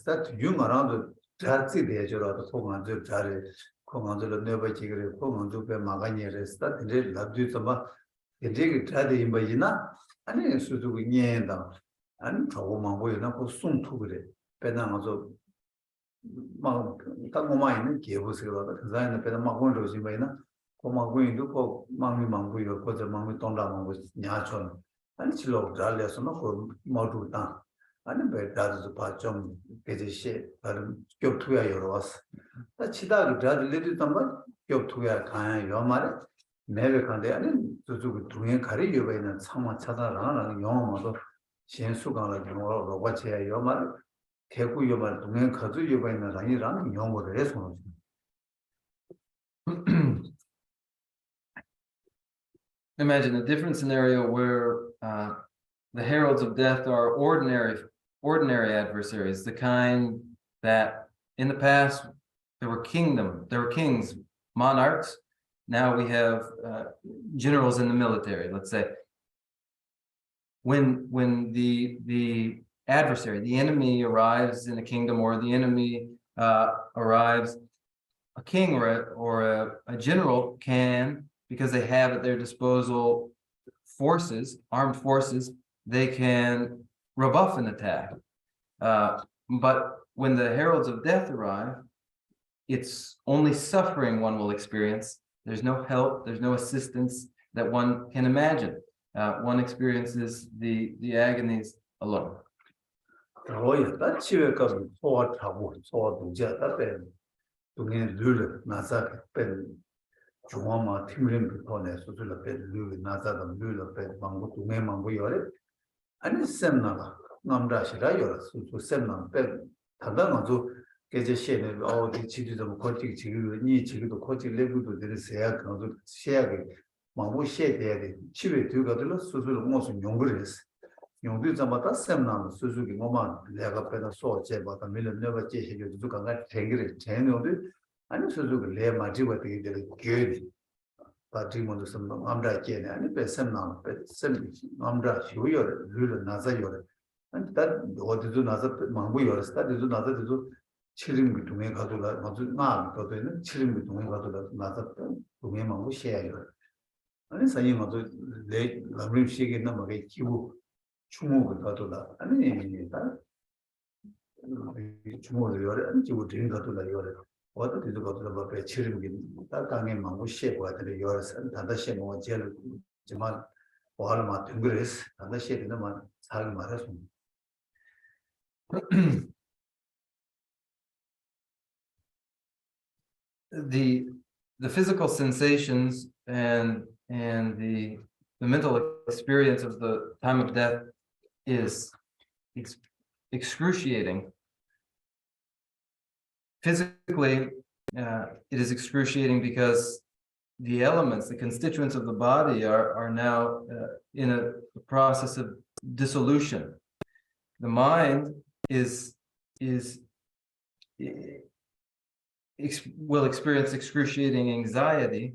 that you around the dejorato comanzo jare comanzo never chigre comanzo pe maganye resta de la du sama de trade imagina ani suzu nyenda ani chogo mango na ko sum tugre pena mazo ma ta moma ine gebusero da zaina pena magon rosi baina ko mago indu ko mami mango yo ko mami tonda mango nya chon ani chilo dale so no ko modu ta 아니 배다도 봐좀 계제시 다른 겹투야 열어왔어. 나 치다도 다들리도 담바 겹투야 가야 요 말에 내가 간데 아니 저쪽 동에 가리 여배는 상마 찾아라는 영어마도 신수강을 영어로 로바체야 요 말. 대구 여반 동행 가주 여반이나 아니라는 용어를 해서 Imagine a different scenario where the heralds of death are ordinary adversaries, the kind that in the past there were kings, monarchs. Now we have generals in the military, let's say. When the adversary, the enemy arrives in a kingdom, or the enemy arrives, a king or a general can, because they have at their disposal armed forces, they can rebuff an attack. But when the heralds of death arrive, it's only suffering one will experience. There's no help, there's no assistance that one can imagine. One experiences the agonies alone. 그거였다 치외가 소화하고 소화도제다 때 동행 룰을 나사 뺀 중앙마 팀림 비콘에 수술을 뺀 룰, 나사다 룰을 뺀 방구 동행 방구 요래 아니 셈나가 남다시라 요래 수술 셈나 뺀 단단하고 계제 시에는 어디 지리도 거기 지금 이 지리도 거기 레벨도 되세야 그것도 시야게 마부 시에 돼야 돼 치외 들어가들 수술을 무슨 용거를 했어 용도 잡았다 셈나 수술이 뭐만 내가 빼다 소제 받아 밀을 내가 제시를 두고 간 쟁기를 제노도 아니 수술을 내 맞이고 되게 되게 교리 바지모도 좀 암다 제네 아니 셈나 셈 암다 쇼요 룰을 나자요 아니 다 어디도 나자 망고 열었다 뒤도 나자도 치림기 동에 가도라 아주 나 거기는 치림기 동에 가도라 나자 동에 망고 시야요 아니 사이 맞아 내 라브림시게 넘어게 기부 주목을 가도라 아니 다 주목을 열어 아니 기부 드린 가도라 열어 어디 뒤도 가도라 밖에 치림기 다 강에 망고 시에 와들 열어서 다다시 뭐 제일 정말 얼마 된 그랬어 다다시 되는 말 사기 말해서 the physical sensations and the mental experience of the time of death is excruciating. Physically, it is excruciating because the elements, the constituents of the body are now in a process of dissolution. The mind will experience excruciating anxiety.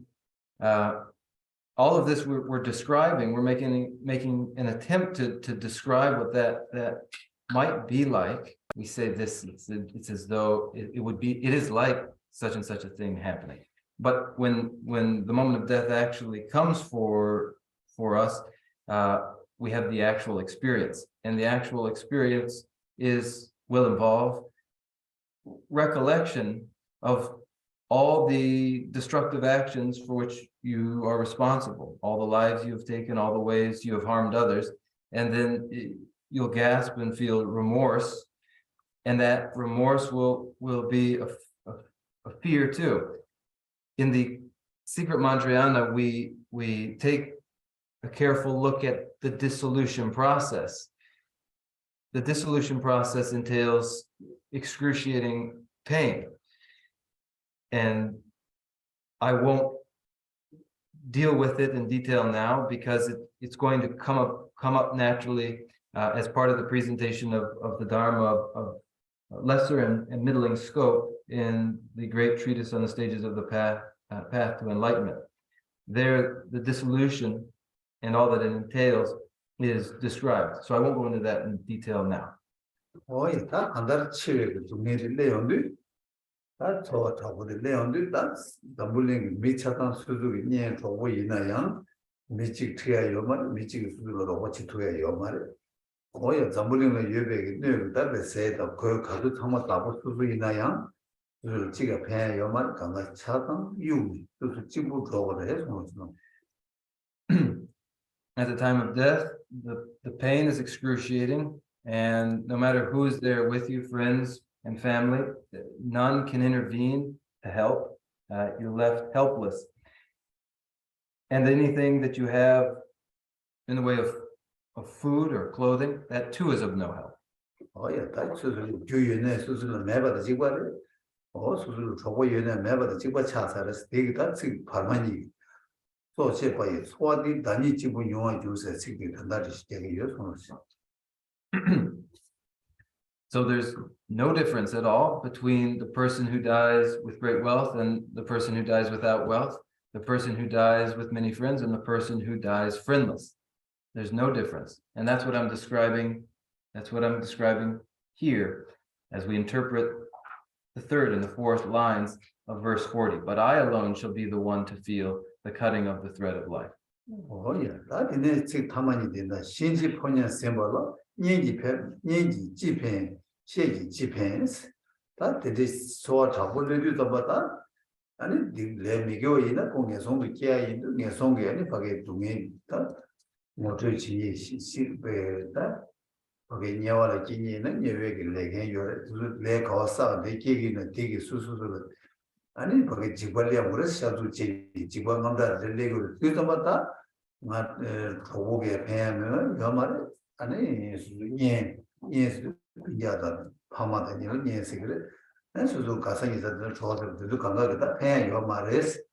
All of this we're describing, we're making an attempt to describe what that might be like. We say this, it's as though it is like such and such a thing happening. But when the moment of death actually comes for us, we have the actual experience, and the actual experience will involve recollection of all the destructive actions for which you are responsible, all the lives you have taken, all the ways you have harmed others, and then you'll gasp and feel remorse, and that remorse will be a fear too. In the secret Mantrayana, we take a careful look at the dissolution process. The dissolution process entails excruciating pain. And I won't deal with it in detail now because it's going to come up naturally as part of the presentation of the Dharma of lesser and middling scope in the great treatise on the stages of the path to enlightenment. There, the dissolution and all that it entails is described. So I won't go into that in detail now. 다 저거를 내용들 다 담불링 미차단 수준이 년 저거 이나양 미직 트야 요말 미직 수준으로 같이 두야 요말 거의 담불링의 예배기 내용다 베세다 그 가도 정말 다고 수준 이나양 그 지가 배 요말 강가 차단 유 그 지부 저거를 해서 At the time of death, the pain is excruciating, and no matter who is there with you, friends and family, none can intervene to help. You're left helpless. And anything that you have in the way of food or clothing, that too is of no help. 어야 다 수술 교연에 수술을 매버다 지과를 수술을 저거 연에 매버다 지과 차사를 되게다 지금 발만이 소체바에 소화디 단위 지부 용화 주세 지기 단다리 시대에 요소는 So there's no difference at all between the person who dies with great wealth and the person who dies without wealth, the person who dies with many friends and the person who dies friendless. There's no difference. And that's what I'm describing. That's what I'm describing here as we interpret the third and the fourth lines of verse 40. But I alone shall be the one to feel the cutting of the thread of life. 야, 나한테 책 타만이 된다. 신지 포냐 셈벌로 년지 지편 세기 지편 다 되게 소화 잡을려도 봐다. 아니 레미교이나 공개송도 깨야인도 내송게 아니 밖에 동에 다 모두 지이 시베다 거기 녀와라 지니는 예외기 레게 요래 레 거사 레기기는 되게 수수수로 아니 거기 지발이야 그래서 자주 지방감다 레레고 그때마다 나 보고게 배하면 여말에 아니 예수 야다 파마다니는 예수 그래 수수 가상이서들 좋아들도 감각이다 배야 여말에스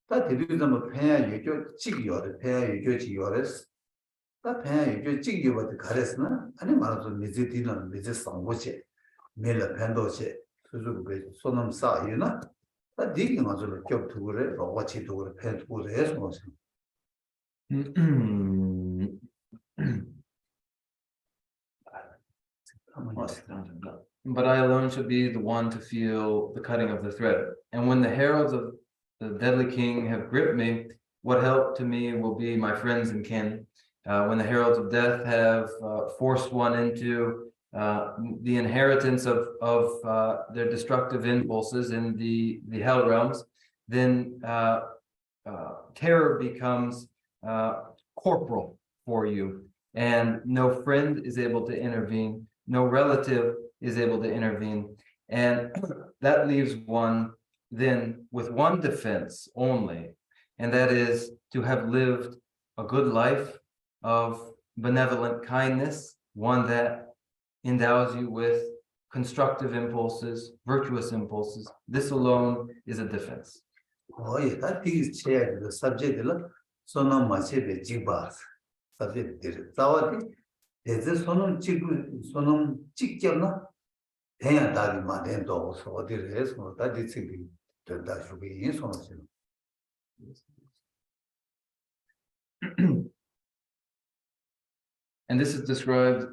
다 데뷔도 뭐 배야 유교 찍이요 배야 유교 찍이요레스 다 배야 유교 찍이요부터 가랬으나 아니 말아서 미지디는 미지 상고체 메라 팬도체 수수 그 손음 싸이나 다 디기 맞으로 겹두고래 로고치 두고래 팬두고래 해서 뭐 But I alone shall be the one to feel the cutting of the thread. And when the heralds of the deadly king have gripped me, what help to me will be my friends and kin. When the heralds of death have forced one into the inheritance of their destructive impulses in the hell realms, then terror becomes corporal for you, and no friend is able to intervene, no relative is able to intervene, and that leaves one then with one defense only, and that is to have lived a good life of benevolent kindness, one that endows you with constructive impulses, virtuous impulses. This alone is a defense. 예, 다 되게 제야 그 subject를 손은 마치베 지바스 subject 자와디 대제 손은 찍잖아 대야 다리 마덴도 어디를 해서 다 디치기 된다 주기 손은 And this is described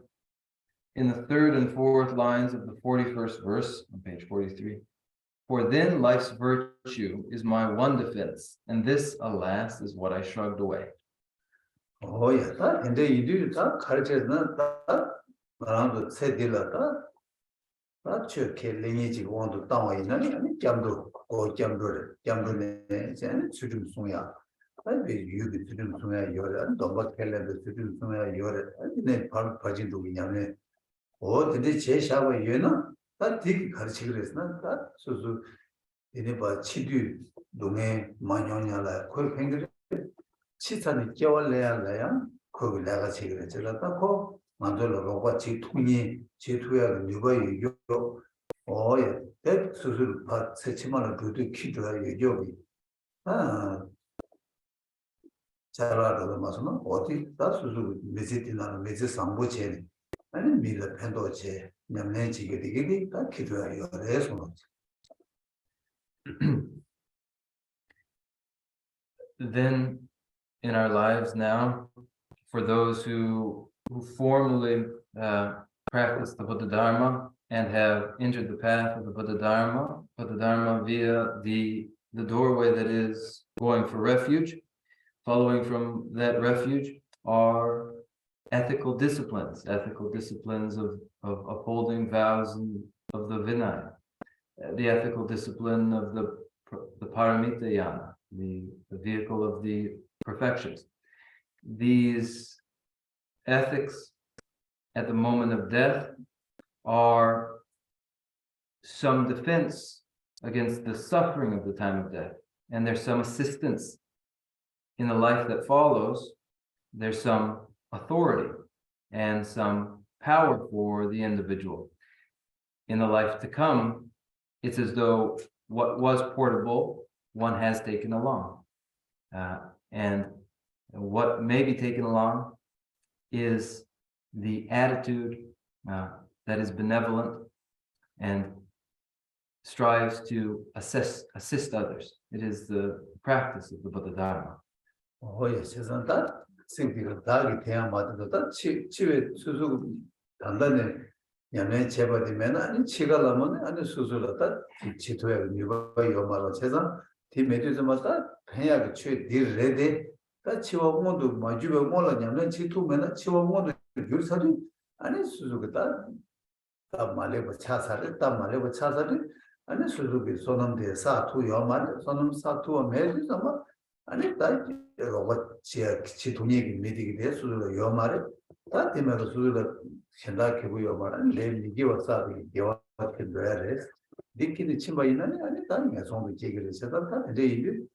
in the third and fourth lines of the 41st verse on page 43. For then life's virtue is my one defense, and this, alas, is what I shrugged away. 야, 다 근데 이들이 다 가르쳐서는 다 나랑도 세딜라다 다 저렇게 랭이지 원도 땅와 있는 아니 잠도 잠도네 이제 수준 송야 아니 유비 수준 송야 요래 너무 켈레도 수준 송야 요래 아니 바로 빠진도 그냥네 근데 제 샤워 얘는 다 되게 가르치기로 했으나 다 소소 이제 봐 치두 동에 마녀냐라 그 팽들 치산이 깨월래야래야 그 내가 지금 저러다고 만들어 봐 지통이 지투야 누가 이겨 예 대 수술 봐 세치만을 그도 키도야 여기 잘알아도 맞으면 어디 다 수술 메시티나 메시 상보체 아니 미래 팬도체 냠내지게 되게 다 키도야 요래서 Then in our lives now, for those who formally practice the Buddha Dharma and have entered the path of the Buddha Dharma via the doorway that is going for refuge, following from that refuge are ethical disciplines of upholding vows and of the Vinaya, the ethical discipline of the Paramita Yana, the vehicle of the perfections. These ethics at the moment of death are some defense against the suffering of the time of death, and there's some assistance in the life that follows. There's some authority and some power for the individual. In the life to come, it's as though what was portable, one has taken along. And what may be taken along is the attitude that is benevolent and strives to assist others. It is the practice of the Buddha Dharma. 예, 세상다 생기가 다기 대야마도다 치외 수수 단단히 냐면 제바디면 아니 치가라면 아니 수수라다 지토야 유바 요마로 세상 디메디즈마다 해야게 취 디레데 다 치와고도 마주베 몰라냐면 지토면 치와고도 줄사도 아니 수수가 다 말레버 차사를 다 말레버 차사를 아니 수수비 소놈데 사투 요마 소놈 사투와 메디즈마 아니 다 로봇 지도니기 미디기 대해서 요마를 다 때문에 수수가 생각해보고 요마는 레미기 와사비 요마게 되어야 디키니 침바이나니 아니 다니가 손을 제기를 해서 다 레이비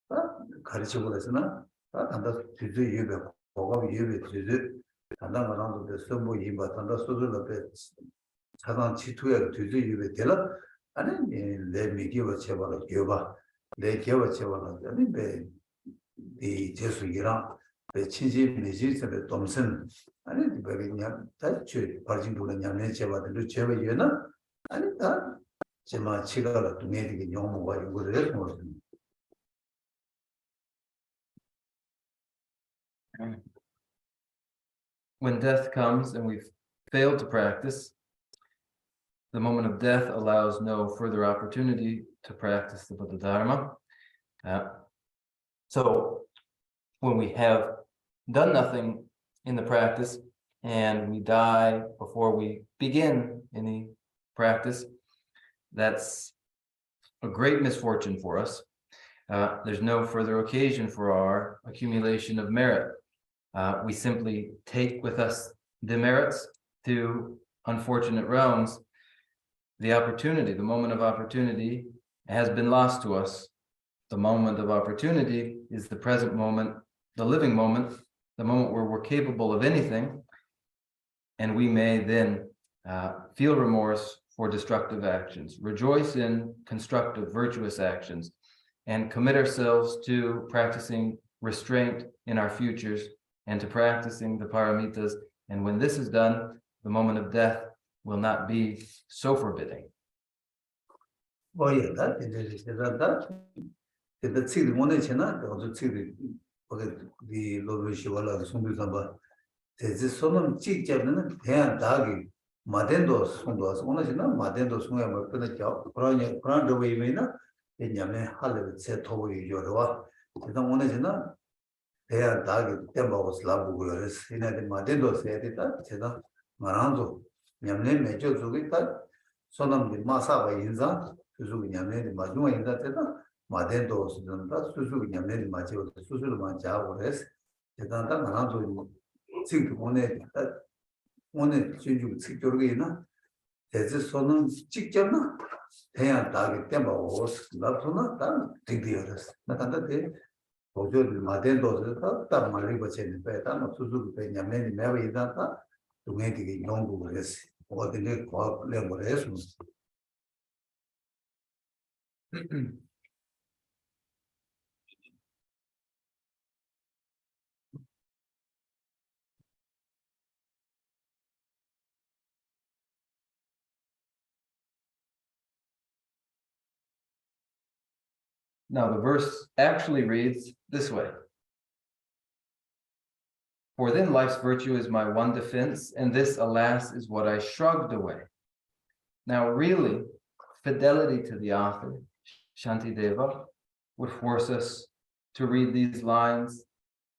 다 가르치고 그래서나 다 단다 뒤즈 유베 보고 유베 뒤즈 단다 말하는 데서 뭐 이바 단다 수수를 앞에 차단 지투야 뒤즈 유베 되라 아니 레미기 와체바로 요바 내 개와체바로 아니 이 제수기랑 친지 내지서 동선 아니 그냥 다치 발진도는 냐면 제바들 제바이나 아니 다 제마 치가라 동네들이 용모가 이거를 해서 When death comes and we've failed to practice, the moment of death allows no further opportunity to practice the Buddha Dharma. So when we have done nothing in the practice and we die before we begin any practice, that's a great misfortune for us. There's no further occasion for our accumulation of merit. We simply take with us demerits to unfortunate realms. The opportunity, the moment of opportunity has been lost to us. The moment of opportunity is the present moment, the living moment, the moment where we're capable of anything, and we may then feel remorse for destructive actions, rejoice in constructive, virtuous actions, and commit ourselves to practicing restraint in our futures and to practicing the paramitas. And when this is done, the moment of death will not be so forbidding. Oh yeah, that. The city one chena the city the lobishi wala sumbi samba there's some chikja는 대한 다기 마덴도 송도서 오늘이나 마덴도 송에 뭐 끊었죠. 그런 외에나 왜냐면 할래 제 토부이 요러와 그다음 오늘이나 대한 다기 때먹어 슬라부고요. 이나데 마덴도 세야겠다. 제가 말한도 냠내 매저 주기다 손남들 마사바 인자 주주 냠내 마중에 인자 때다 마덴도 수준다 수수 냠내 마지고 수수를 만자고 그래서 제단다 말한도 지금 오늘 진주 직결이나 대지 손은 직접나 대한 다기 때문에 나도나 다 되디어스 나간다 대 보조 마덴도서 다 말이 버체는 배다 뭐 수수 배냐면 매번 이다다 동해되게 연구를 했어 어디에 과학을 해서 Now, the verse actually reads this way. For then life's virtue is my one defense, and this, alas, is what I shrugged away. Now, really, fidelity to the author, Shantideva, would force us to read these lines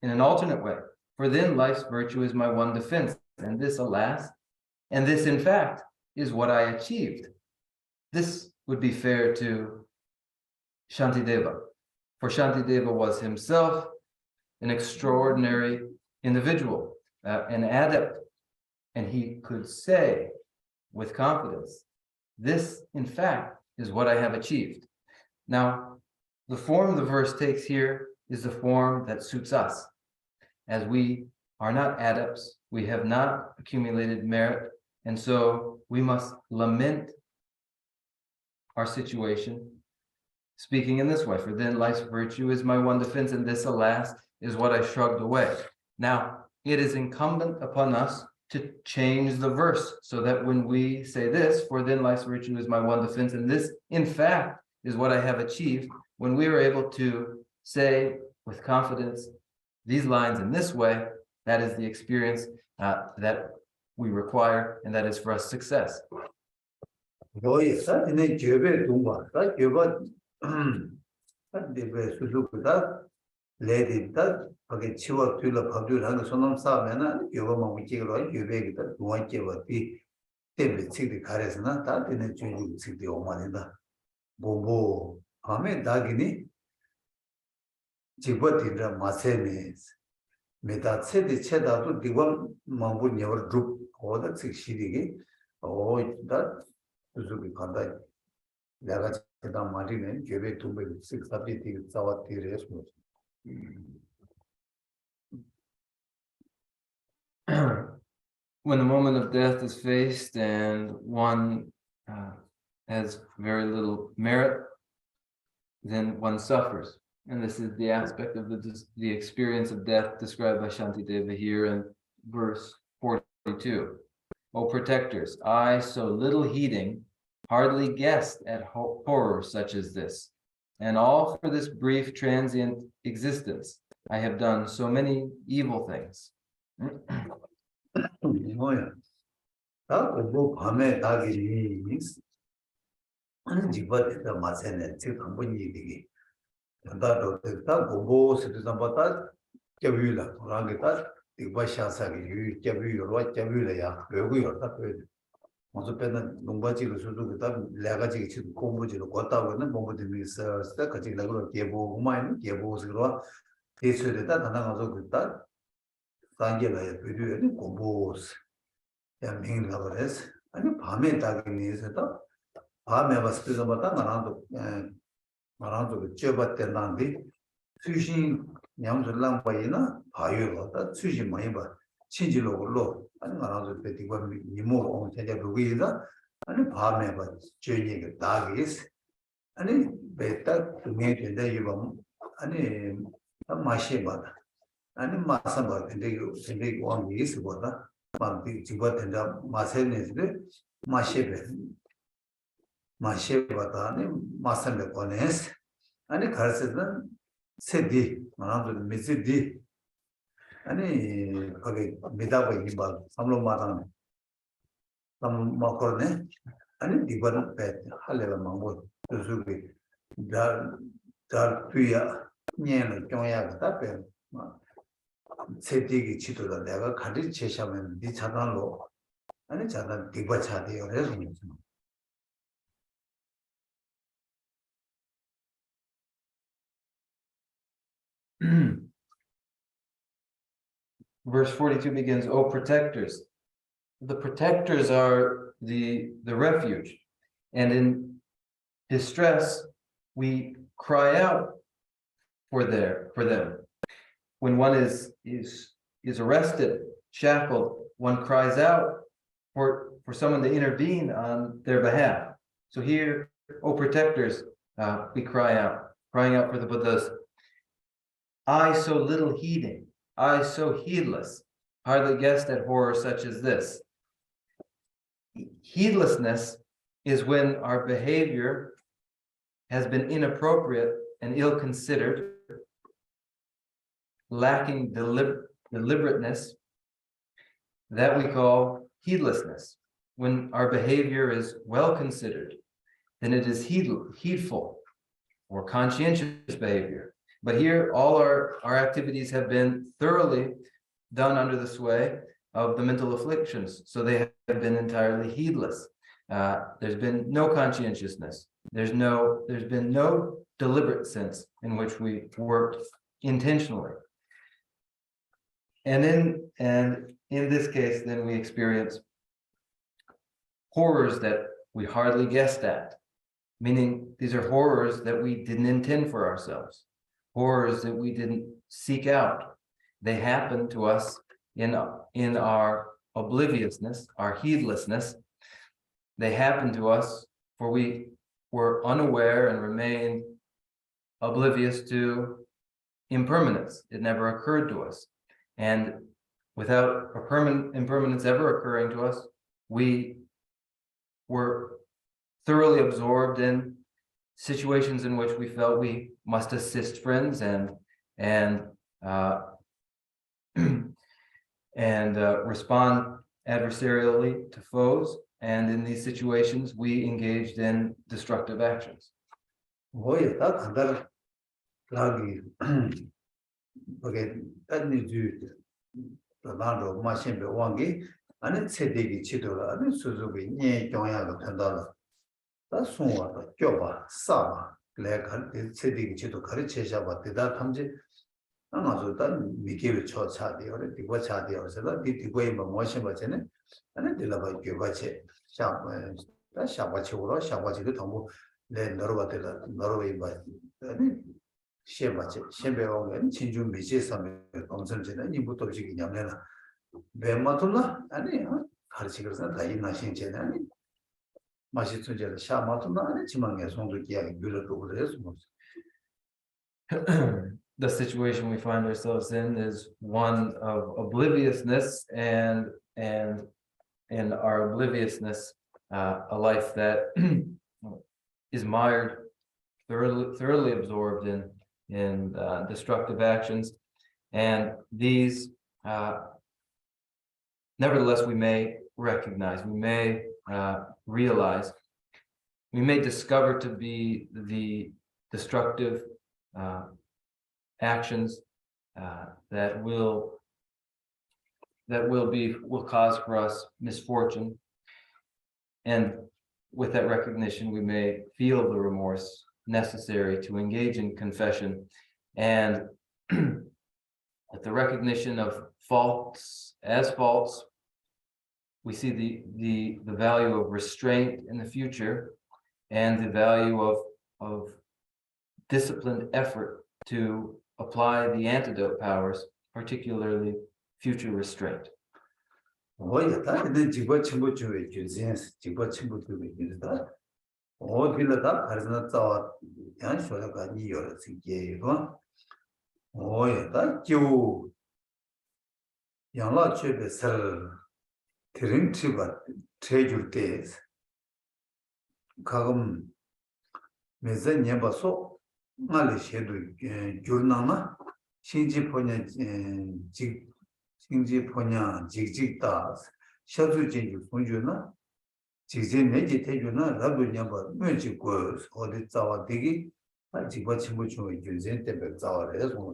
in an alternate way. For then life's virtue is my one defense, and this, alas, and this, in fact, is what I achieved. This would be fair to Shantideva, for Shantideva was himself an extraordinary individual, an adept, and he could say with confidence, this, in fact, is what I have achieved. Now, the form the verse takes here is the form that suits us, as we are not adepts. We have not accumulated merit. And so we must lament our situation, speaking in this way, for then life's virtue is my one defense, and this, alas, is what I shrugged away. Now, it is incumbent upon us to change the verse so that when we say this, for then life's virtue is my one defense, and this, in fact, is what I have achieved, when we are able to say with confidence these lines in this way, that is the experience that we require, and that is for us success. 여기서 이제 교배 동반다 교바 근데 수수보다 레디다 거기 치워 둘러 법률하는 손놈 싸우면은 교바만 위치로 교배기다 동안께버티 때문에 지금 가래서나 다 되는 주의 지금 오만이다 뭐 밤에 다기니 집어들라 마세네 메다 세디 체다도 디원 마부 네버 룹 오다 식시리기 오다 수수비 간다 내가 제가 말이네 교배 두배 식사비티 싸웠디레스 When the moment of death is faced and one has very little merit, then one suffers. And this is the aspect of the experience of death described by Shantideva here in verse 42. O protectors, I, so little heeding, hardly guessed at horror such as this. And all for this brief transient existence, I have done so many evil things. 뭐야? 뭐 밤에 다기니 아니 집어들다 마세네 지금 한번 얘기기 나도 다 보고 스트레스 받다 겨울이다 그러니까 이거 샤사기 겨울로 겨울이야 외국이야 다 그래 먼저 빼는 농바지로 수도다 내가 지금 공부지로 걷다고는 공부들이서 같이 나그러 개보고만 개보스로 대수에다 나가서 그다 단계라야 비디오에 공부스 야 민가 버렸어 아니 밤에 다기니서도 밤에 봤을 때마다 나랑도 쥐어봤던데 수신 냠슬랑 바이나 바이로다 수신 많이 봐 친지로로 아니 나랑도 되고 니모 온 제가 누구이다 아니 밤에 봐 쥐니가 다기스 아니 베타 그게 된다 이거 아니 마시 봐 아니 마사 봐 근데 왕이 있어보다 밤이 집어 된다 마세네스데 마시베 마시바다니 마산데 거네스 아니 가르스는 세디 만아도 미지디 아니 거기 미다고 이바 삼로마당 삼마코네 아니 디바는 배 할래가 망고 수수기 달 뒤야 녀는 경야가 배 세디기 지도다 내가 가리 제시하면 네 차단로 아니 차단 디바 차대요 그래서 Verse 42 begins, O protectors. The protectors are the refuge. And in distress, we cry out for them. When one is arrested, shackled, one cries out for someone to intervene on their behalf. So here, O protectors, we crying out for the Buddhas. I so little heeding, I so heedless, hardly guessed at horror such as this. Heedlessness is when our behavior has been inappropriate and ill-considered, lacking deliberateness, that we call heedlessness. When our behavior is well-considered, then it is heedful or conscientious behavior. But here, all our activities have been thoroughly done under the sway of the mental afflictions. So they have been entirely heedless. There's been no conscientiousness. There's been no deliberate sense in which we worked intentionally. And in this case, then we experience horrors that we hardly guessed at. Meaning these are horrors that we didn't intend for ourselves. Horrors that we didn't seek out. They happen to us in our obliviousness, our heedlessness, they happen to us, for we were unaware and remained oblivious to impermanence. It never occurred to us. And without impermanence ever occurring to us, we were thoroughly absorbed in situations in which we felt we must assist friends and respond adversarially to foes. And in these situations, we engaged in destructive actions. 뭐에 딱 한달 라기 그게 단지 나도 마신배 왕기 아니 세대기 지도라 아니 수수비 예 경향도 된다라 다 송와도 껴봐 싸봐 내가 세대기 지도 가르치셔 봤다 탐지 아마도 단 미개를 쳐차디요 디고 차디요 그래서 디고에 뭐 마신 거잖아 아니 들어봐 껴봐체 샤바 샤바치로 샤바치도 동부 내 너로바들 너로에 봐 아니 시험받지 시험배우면 진주 미지에서면 엄선지는 이부터 지기냐면은 뱀마툴라 아니 가르치거든 다 있나 신체는 아니 맛이 tun제를 샤마툴라 아니 지망에 손도 기하게 밀어도 그래서 The situation we find ourselves in is one of obliviousness, and in our obliviousness, a life that is mired, thoroughly absorbed in destructive actions, and these, nevertheless, we may recognize, we may realize, we may discover to be the destructive actions that will cause for us misfortune, and with that recognition, we may feel the remorse necessary to engage in confession, and with the recognition of faults as faults, we see the value of restraint in the future, and the value of disciplined effort to apply the antidote powers, particularly future restraint. 뭐야 근데 지고 친구 중에 주진스 지고 친구 중에 있다 어디라다 가르나 싸워 양 소리가 니요 지게고 뭐야 교 양라 최베서 드림치바 treasure days 가금 매전 예봐서 말이 셔도 줄나나 신지포냐 신지포냐 직직다 셔주진이 본주나 직진 내지 대주나 라도 냐바 뭐지고 어디 자와 되기 지고 친구 중에 준전 때문에 자와래서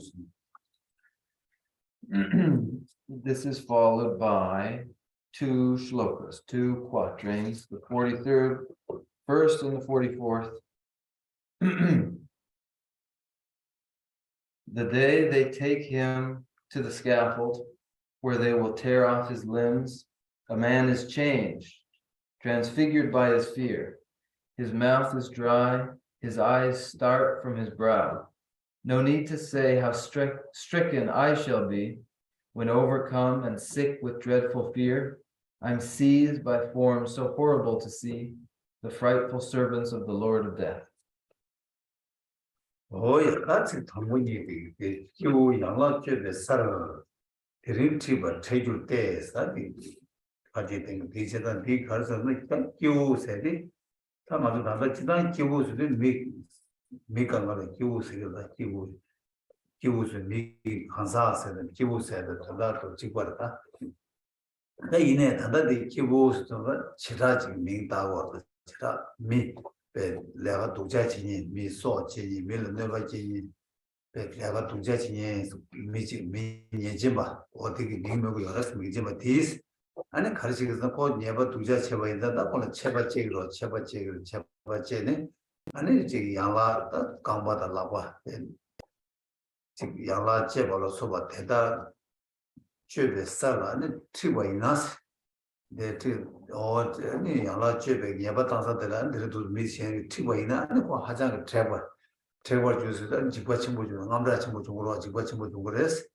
This is followed by two shlokas, two quatrains, the 43rd verse and the 44th. The day they take him to the scaffold, where they will tear off his limbs, a man is changed, transfigured by his fear. His mouth is dry, his eyes start from his brow. No need to say how stricken I shall be, when overcome and sick with dreadful fear. I'm seized by forms so horrible to see, the frightful servants of the Lord of Death. 뭐야 같이 당분이 교 양라 쪽에 살아 드림치바 treasure days 사디 가지 된 디제단 디 가서는 교세리 다마도 나가 지난 교수들 미간가는 교수들다 교수 미 간사세는 교수들 다다도 직관다 내 이내 다다디 교수들은 지라지 민다고 지라 미 내가 독자진이 미소진이 밀내바진이 내가 독자진이 미니지마 어떻게 민목이 열었으면 이제마 디스 아니 가르치기서 곧 내가 독자 체바인다 나고는 체바제로 체바제네 아니 이제 양라다 강바다 라바 지금 양라 제발로 소바 대다 최베 살아는 트바이나스 네트 아니 양라 제베 예바 당사들은 그래도 미시에 트바이나 아니 뭐 하자가 트래버 주스다 지과 친구 중 남자 친구 중으로 지과 친구 중으로 했어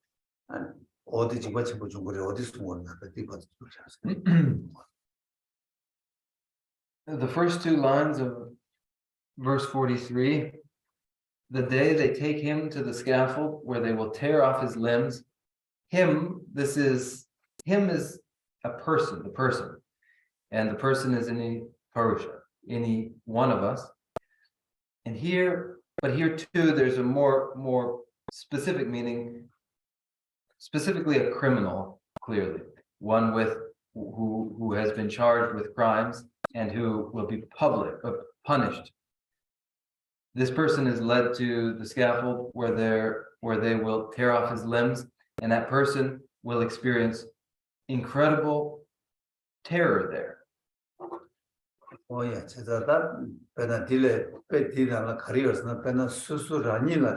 아니 어디 집어 집어 준 거래 어디 숨었나 띠바 The first two lines of verse 43, the day they take him to the scaffold where they will tear off his limbs. Him is a person, the person. And the person is any Purusha, any one of us. And here too, there's a more specific meaning, specifically a criminal, clearly. One who has been charged with crimes and who will be punished. This person is led to the scaffold where they will tear off his limbs, and that person will experience incredible terror there. Oh yeah, that pena dile pedina la careers na pena susurani la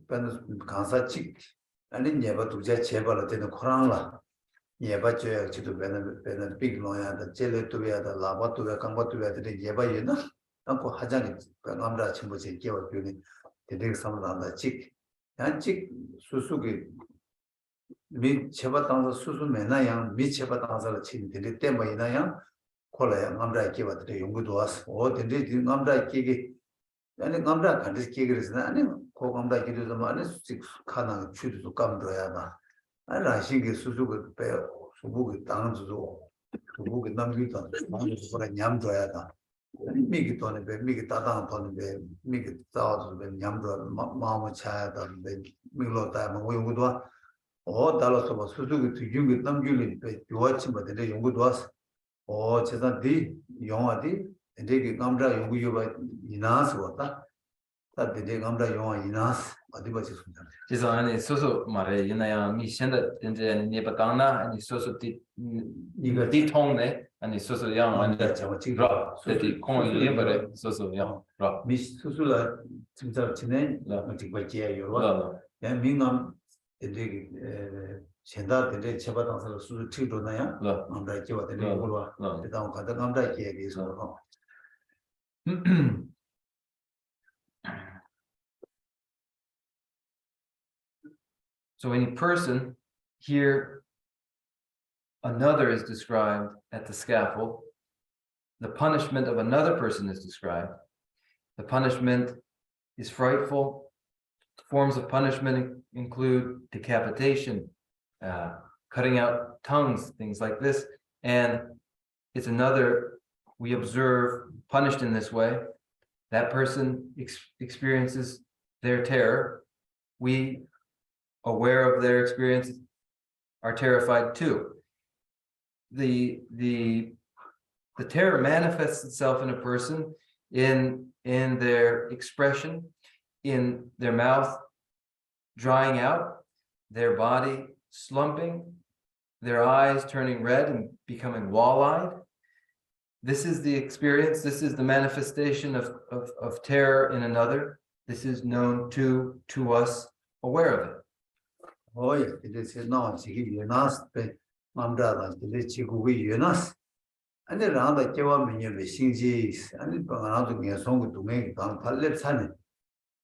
pena kansa chik ani nyeba tuje chebala de koran la nyeba che chido pena big loya da chele tu ya da laba tu ya kamba tu ya de nyeba yena anko hajani ngamra chimbo che kewa pyuni de samla da chik yan chik susugi mi cheba tangsa susu mena yang mi cheba tangsa la chik de temba ina yang 콜라야 남자 끼거든 연구도 왔어. 근데 남자 끼기 아니 남자 간지 끼기를 아니 고 남자 끼도 많이 가능 취도 감도야 봐. 아니 라신게 수수고 배 수부고 당주도 수부고 남기도 남기도 그래 냠줘야 다. 미기 돈에 배 미기 따당 돈에 배 미기 따와서 배 냠줘 마음을 차야 다. 미로 다면 연구도 달라서 뭐 수수고 뒤junge 남기를 배 좋아치 뭐데 연구도 왔어. 제가 디 영화디 되게 감자 연구요가 이나스 왔다. 다 되게 감자 영화 이나스 어디 봐지 순다. 그래서 아니 소소 말에 이나야 미 현대 이제 네바강나 아니 소소 디 이거 디 통네 아니 소소 양 아니 저거 지금 되게 공이 예버래 소소 양라 미 수술라 진짜 지내 어떻게 봐지요. 야 민감 되게 현다 되게 제바당서 수술 치료나야 남자 끼와 되게 이걸로 대단 가다 남자 끼에서 So any person here, another is described at the scaffold. The punishment of another person is described. The punishment is frightful. Forms of punishment include decapitation, cutting out tongues, things like this. And it's another, we observe punished in this way. That person experiences their terror. We, aware of their experience, are terrified too. The terror manifests itself in a person in their expression, in their mouth drying out, their body slumping, their eyes turning red and becoming wall-eyed. This is the experience, this is the manifestation of terror in another. This is known to us, aware of it. Oh yeah, it is now Yunas, Mamdala, the Chigubi Yunas. And then around the Kewa menu, the Shinjis, and it around to get song to make on Pallet Sunny.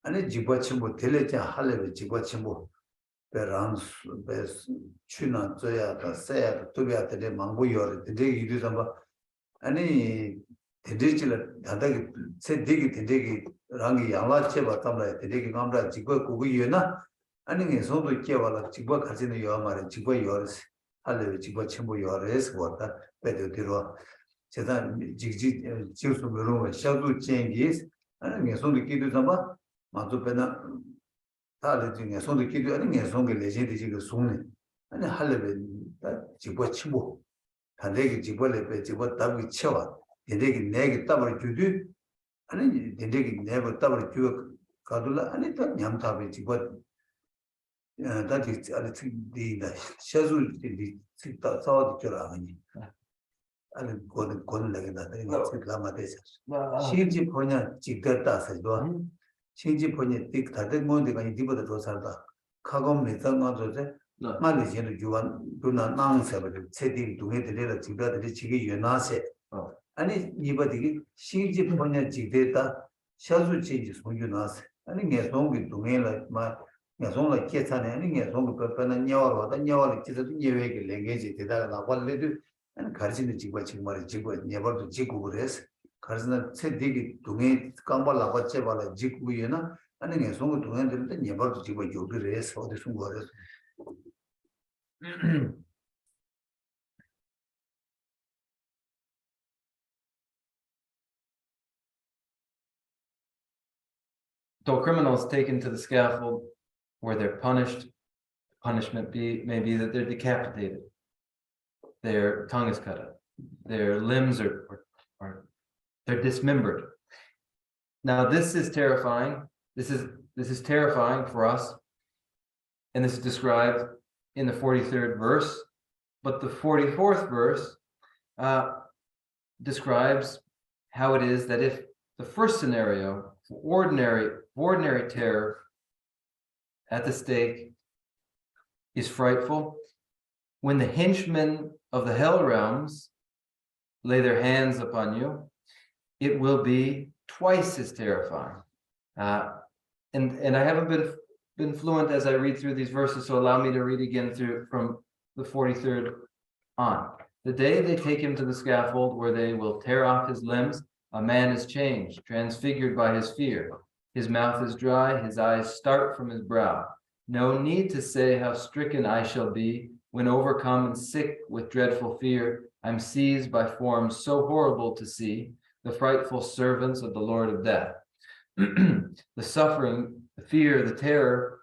And it Jibachimbo, Teleja, Hale, Jibachimbo, Perans, Best Chuna, Zoya, Saya, Tubia, the Manguyor, the day you do some. Any the digital, said dig it, Rangi, Yala Cheva, Tamla, the digging Amra, Chigo, Yuna. 아니 손도 끼어와라 지고 가지는 요마를 지고 요르스 할래 지고 첨부 요르스 왔다 배도디로 제가 직지 지수 물론 샤도 체인지스 아니 손도 끼도 잡아 맞도 배나 다들 중에 손도 끼도 아니 손게 레제디 지고 손네 아니 할래 지고 첨부 단대기 지고래 배 지고 답이 쳐와 대대기 내게 답을 주디 아니 대대기 내가 답을 주 가둘라 아니 또 냠답이 지고 that is the schedule the thought curani. And go like that. Shinji Ponya Chigata says, Shinji Ponya Dick Tademo, the Manidiba the Rosada, Kagom Nitanga, Malaysian Juan, do not answer, but setting to get the little Chigata, the Chigi Yunase. And it nobody Shinji Ponya Chigata, Shazu changes when you nas, and in a song with Dumela, my 송을 계산해 하는 게 송을 그거는 녀와로 녀와를 지도 녀외게 랭게지 대다가 나발래도 가르치는 지고 지금 말이 지고 녀버도 지고 그래서 가르치는 세대기 동에 깡발 나갔지 발에 지고이나 아니 게 송을 동에 들때 녀버도 지고 요기를 해서 어디 숨 거래서 So criminals taken to the scaffold where they're punished, punishment may be that they're decapitated, their tongue is cut out, their limbs are they're dismembered. Now this is terrifying. This is terrifying for us, and this is described in the 43rd verse. But the 44th verse describes how it is that if the first scenario, ordinary terror at the stake is frightful, when the henchmen of the hell realms lay their hands upon you, it will be twice as terrifying. And I haven't been fluent as I read through these verses, so allow me to read again through from the 43rd on. The day they take him to the scaffold where they will tear off his limbs, a man is changed, transfigured by his fear. His mouth is dry, his eyes start from his brow. No need to say how stricken I shall be when overcome and sick with dreadful fear. I'm seized by forms so horrible to see, the frightful servants of the Lord of death. The suffering, the fear, the terror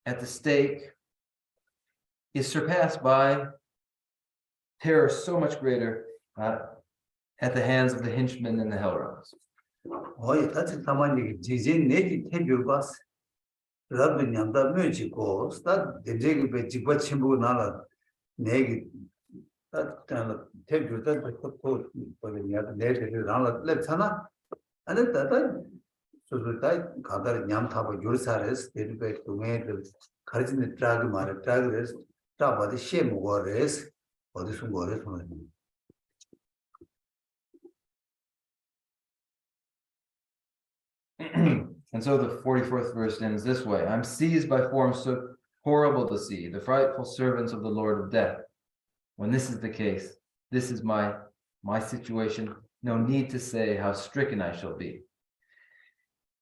at the stake is surpassed by terror so much greater at the hands of the henchmen in the hell realms. that's a tamani jijin neki tebyubas rabbi nyamda mujiko sta dejegi be jibba chimbu nala negi that tebyu that ko nyada negi nala letsana and that so that kadar nyam thaba yursares derbe tunge kharjin drag mare dragres ta badi she mugores badi sungores And so the 44th verse ends this way: I'm seized by forms so horrible to see, the frightful servants of the Lord of death. When this is the case, this is my situation. No need to say how stricken I shall be.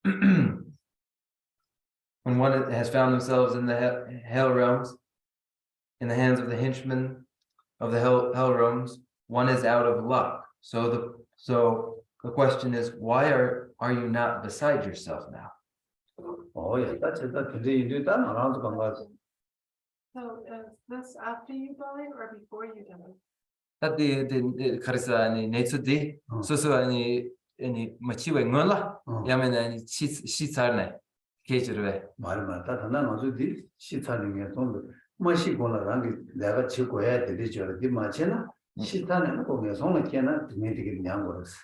When one has found themselves in the hell realms, in the hands of the henchmen of the hell realms, one is out of luck. So the question is, why are you not beside yourself now? Oh yeah, that's today you do that around the Gangas. So is this after you die or before you die? That the karisa ani netudi so ani machiwe ngola yamena ani 시찰네 계절에 말만 다 하나 어디 시타는 좀 마시 고나랑이 내가 지고 해야 되지 저기 마치나 시타는 거기에 손을 깨나 되게 냥거렸어.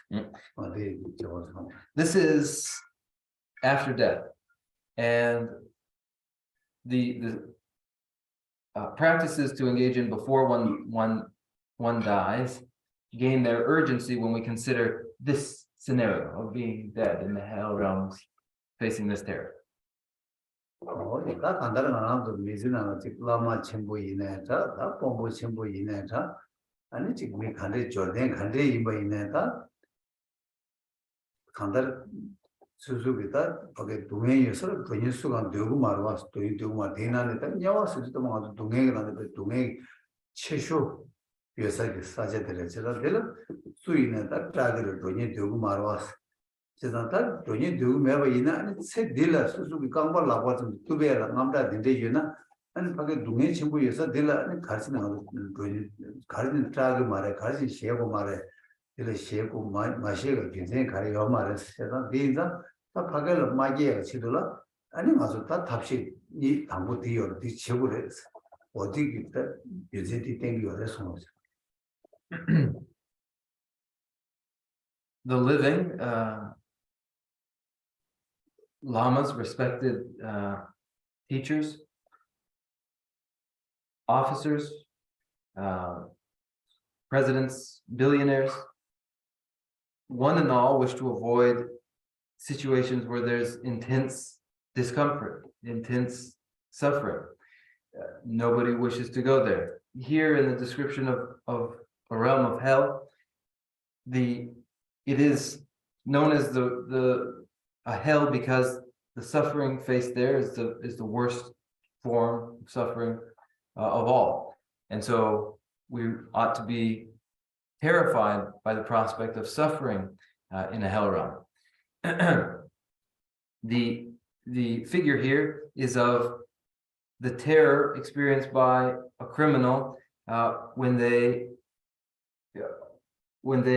어디 저거. This is after death, and the practices to engage in before one dies gain their urgency when we consider this scenario of being dead in the hell realms, facing this terror. 다 간다는 하나도 미진하나 직라마 첨부이네다 다 본부 첨부이네다 아니 지금 이 간데 jordan 간데 이뭐이네다 간다 수수비다 거기 동행에서 근육수가 되고 말와서 또 되고 말 대나는데 냐와서도 뭐 동행이 나는데 동행 최초 요사기 사제들의 제가들 수인에다 자기를 돈이 되고 말와서 제가다 돈이 되고 매바 이나 세 딜라 수수기 강발 나와서 두배라 남다 된대 유나 아니 밖에 동행 친구에서 딜라 아니 가르치는 돈이 가르치는 자기 말에 가르치 시하고 말에 이래 시하고 마시가 굉장히 가려 말해서 제가 비자 다 밖에 마기에 치들라 아니 맞아 다 답시 이 당부 뒤어 뒤 치고래 어디 기타 유지티 땡기어서 손으로 The living lamas, respected teachers, officers, presidents, billionaires, one and all wish to avoid situations where there's intense discomfort, intense suffering. Nobody wishes to go there. Here in the description of a realm of hell, it is known as a hell because the suffering faced there is the worst form of suffering of all. And so we ought to be terrified by the prospect of suffering in a hell realm. The figure here is of the terror experienced by a criminal when they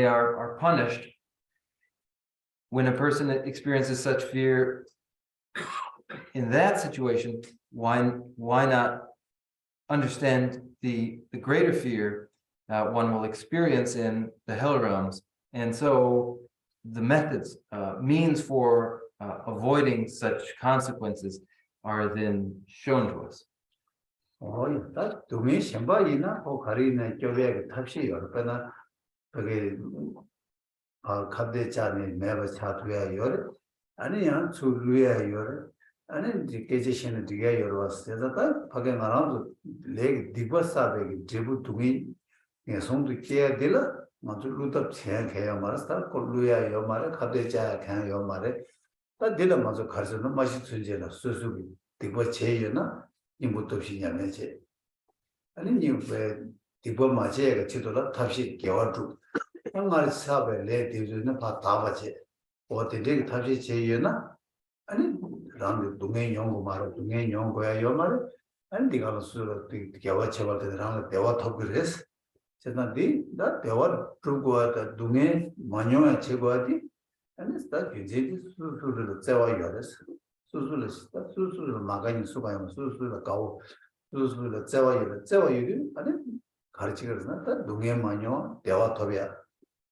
are punished. When a person experiences such fear in that situation, why not understand the greater fear one will experience in the hell realms? And so the methods, means for avoiding such consequences are then shown to us. 다 동의 신바이나 그 가리는 교배의 탑시 열거나 그게 갑대자니 매버 차트야 열 아니야 주루야 열 아니 디케지션의 디가 열었어요. 다 밖에 나라도 레 디버사베 제부 동의 예송도 깨야 되라 먼저 루터 체해야 말았다 콜루야 요 말에 갑대자 그냥 요 말에 다 되라 먼저 가르쳐는 맛이 순제나 수수비 디버 제여나 인부터 없이 냐면제 아니 왜 디버 마제가 지도라 탑시 개월도 형말 사업에 내 디즈는 다 받지 어디에 탑시 제여나 아니 랑 동행 연구 말로 동행 연구야 요 말에 아니 네가 수로 개월 제발 되라는 대화 토크를 제단디 나 대화 두고하다 동행 만용에 제거하디 아니 스타 규제디 수수를 제와요레스 수수를 스타 수수를 막아니 수가요 수수를 가오 수수를 제와요 아니 가르치거나 다 동행 만용 대화 토비야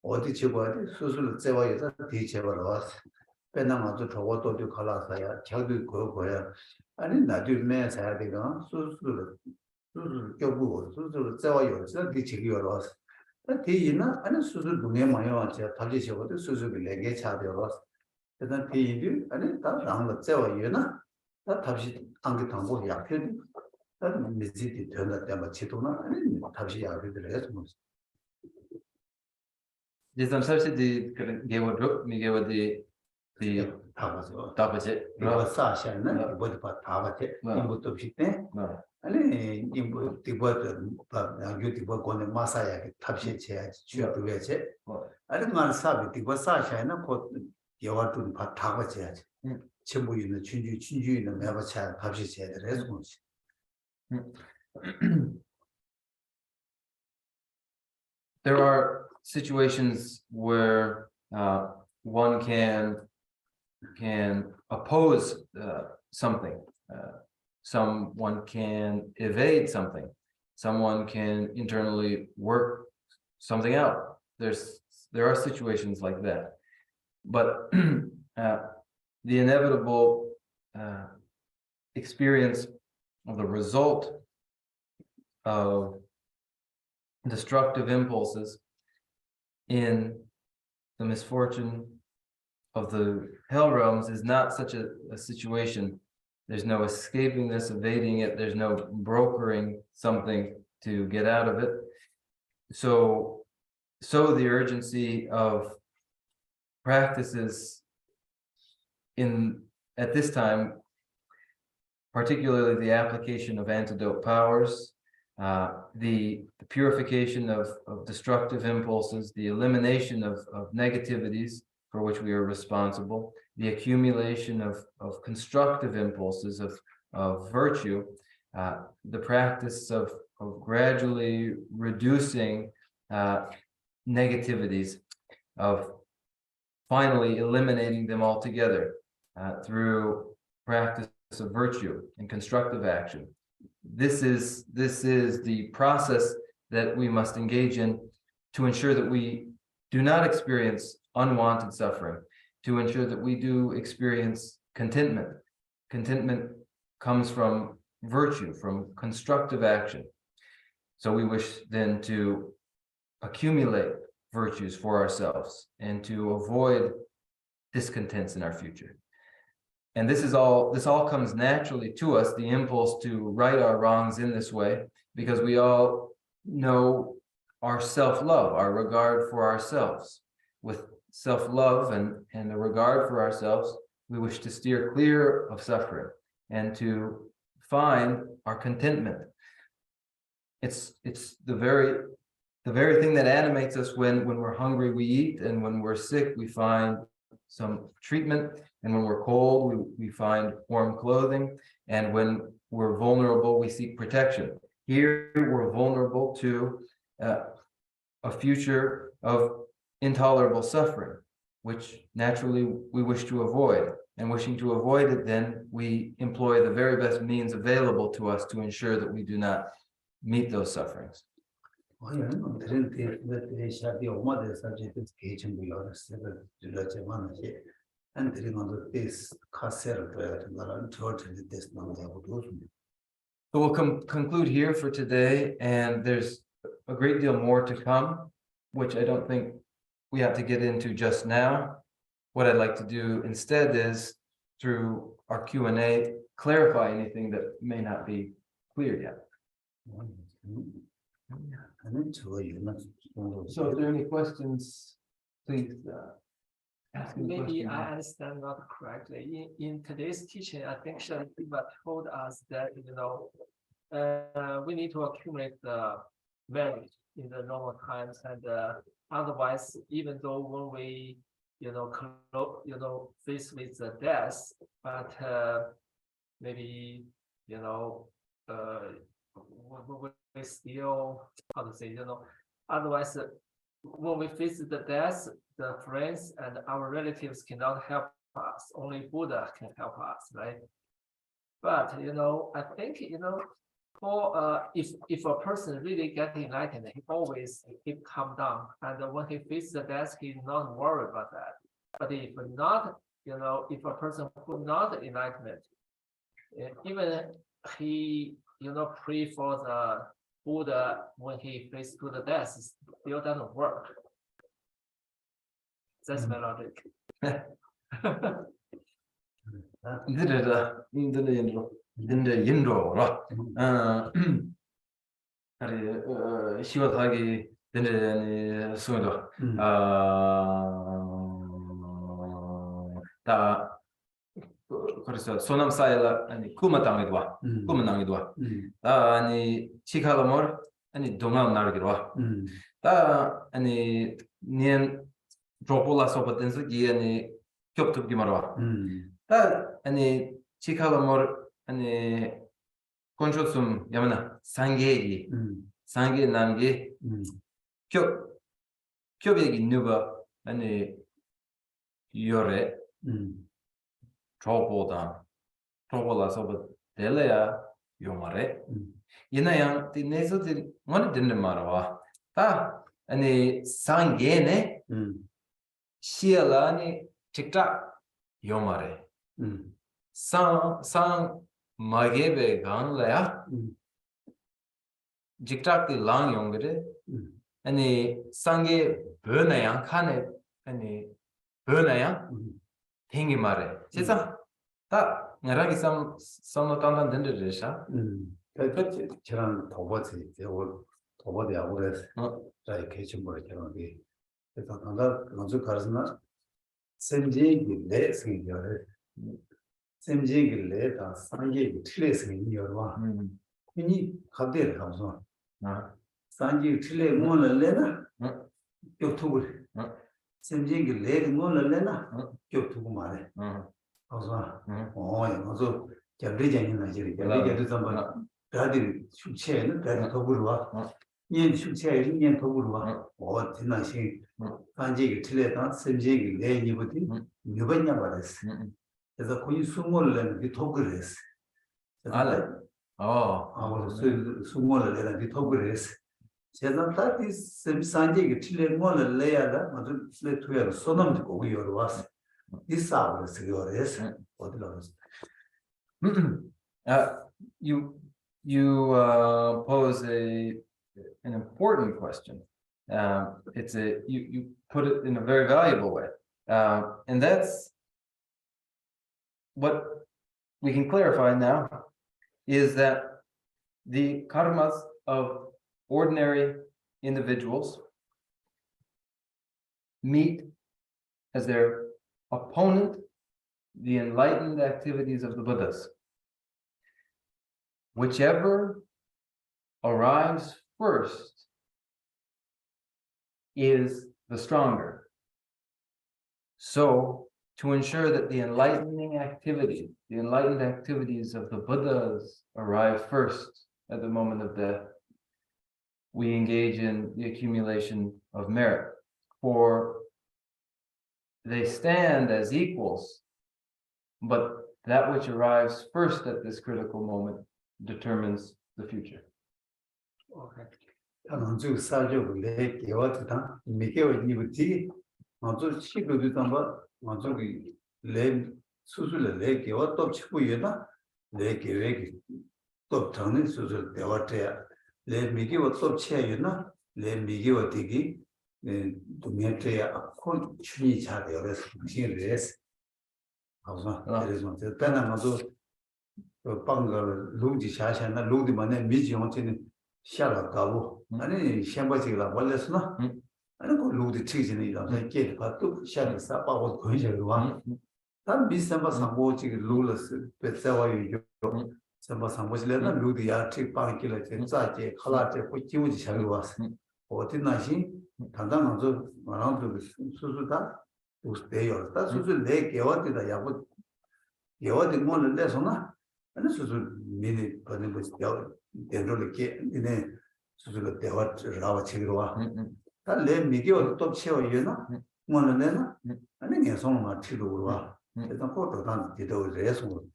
어디 제거하디 수수를 제와요서 디 제거로 왔어 배낭아도 저것도 갈라서야 저도 그거야 아니 나중에 사야 되가 수수를 껴보고 수수를 제와요서 디 제거로 왔어 대이나 아니 수술 동행 만용 제가 달리 제거도 수수를 내게 차려로 일단 대이들 아니 다 나는 제와요나 다 답시 안게 당고 약편 다 미지디 되는 때만 지도나 아니 답시 약들을 해서 This I'm sorry the 다 봐서 tapage. 이거 사샤는 이거 다 봐대 이것도 없이 때 아니 이거 이거 거네 마사야 탑시 제야지 주도해야지 아니 말 사비 이거 사샤는 곧 여와도 다 봐야지 전부 있는 춘주 있는 매버차 탑시 제대로 해서 There are situations where one can oppose something. Someone can evade something. Someone can internally work something out. There are situations like that. But the inevitable experience of the result of destructive impulses in the misfortune of the hell realms is not such a situation. There's no escaping this, evading it. There's no brokering something to get out of it. So the urgency of practices at this time, particularly the application of antidote powers, the purification of destructive impulses, the elimination of negativities for which we are responsible, the accumulation of constructive impulses of virtue, the practice of gradually reducing negativities, of finally eliminating them altogether through practice of virtue and constructive action. This is the process that we must engage in to ensure that we do not experience unwanted suffering, to ensure that we do experience contentment. Contentment comes from virtue, from constructive action. So we wish then to accumulate virtues for ourselves and to avoid discontents in our future. And this all comes naturally to us, the impulse to right our wrongs in this way, because we all know our self-love, our regard for ourselves. With self-love and a regard for ourselves, we wish to steer clear of suffering and to find our contentment. It's the very thing that animates us. When we're hungry, we eat, and when we're sick, we find some treatment, and when we're cold, we find warm clothing, and when we're vulnerable, we seek protection. Here, we're vulnerable to a future of intolerable suffering, which naturally we wish to avoid. And wishing to avoid it, then we employ the very best means available to us to ensure that we do not meet those sufferings. So we'll conclude here for today, and there's a great deal more to come, which I don't think we have to get into just now. What I'd like to do instead is, through our Q&A, clarify anything that may not be clear yet. So if there are any questions, please ask any Maybe questions. I understand not correctly. In today's teaching, I think Shantideva told us that, we need to accumulate the value in the normal times, and otherwise, even though when we, faced with the death, but maybe, we still, how to say, otherwise, when we face the death, the friends and our relatives cannot help us. Only Buddha can help us, right? But I think for if a person really gets enlightened, he always keep calm down, and when he faces the death, he's not worried about that. But if not, if a person who not enlightened, even he pray for the Buddha when he faces to the death, still doesn't work. That's my logic. 시원하게 된다는 소리도 다 그래서 소남 사이라 아니 쿠마당에도 와 쿠마당에도 와 아니 치카로몰 아니 동암 나르기로 와다 아니 년 조폴라 소바텐스 기에니 겹겹기 말아 다 아니 치카로몰 아니 콘쇼숨 야마나 상게기 상게 남게 겹겹이 누가 아니 요래 조보다 조보라 소바 델레야 요마레 이나양 티네서티 뭐는 듣는 말아 다 아니 상게네 시알라니 tiktak 요마레 상 마게베 간래야 tiktak 디 랑 용거데 아니 상게 버나양 칸에 아니 버나양 땡이 말해 세상 다 나라기 삼노 단단 된데르샤 그렇지 저랑 도버지 도버디하고 그래서 자 이렇게 좀 뭐라게 그래서 나가 먼저 가르스나 샘지기 내 생겨래 샘지기 내다 상기 틀에 생겨와 이니 갑대를 가서 상기 틀에 뭐를 내나 교통을 샘지기 내를 뭐를 내나 교통을 말해 가서 가서 결례쟁이나 저리 결례쟁이 좀 다들 축제는 다들 더불어 와 년 축제에 1년 더불어 와 지나시 단지기 틀에다 샘지기 내니부터 몇번냐 받았어 그래서 거기 수모를 내는 더불어 했어 알아 수모를 내는 더불어 했어 제가 다들 샘산지기 틀에 뭐를 내야다 맞을 때 투여로 손을 거기 열어 왔어 이 싸움을 쓰고래서 어디로 you pose an important question. It's you put it in a very valuable way, and that's what we can clarify now is that the karmas of ordinary individuals meet as their opponent the enlightened activities of the Buddhas. Whichever arrives first is the stronger. So, to ensure that the enlightened activities of the Buddhas arrive first at the moment of death, we engage in the accumulation of merit. For they stand as equals, but that which arrives first at this critical moment determines the future. Okay. 他能做啥就来给我这趟，每个月你不提，我做七个月当吧，我做个来叔叔来给我多七个月呢，来给我个多长的叔叔给我这样，来每个月多七个月呢，来每个月这个都免这样，可去年查的了，新来是，好吧？这种这当然我做帮个路的下线，那路的嘛那没用真的。 下了高屋，아니先把这个我来说呢，아니 그路的推进的让他给他都下的啥把我关下来哇，但比三把上坡这个路了是别在我有三把上坡起来那路的呀这帮给了这咋这好了这会纠结下来哇，我的那些常常我就马上就叔叔他都是得有，但叔叔来给我的也不给我的我来说呢，那叔叔你的把那个要。 点着了给，你呢，就是个电话让我去个哇，他来每个月都7个月呢，我那来呢，那年送嘛去了哇，这张好多趟这都热送。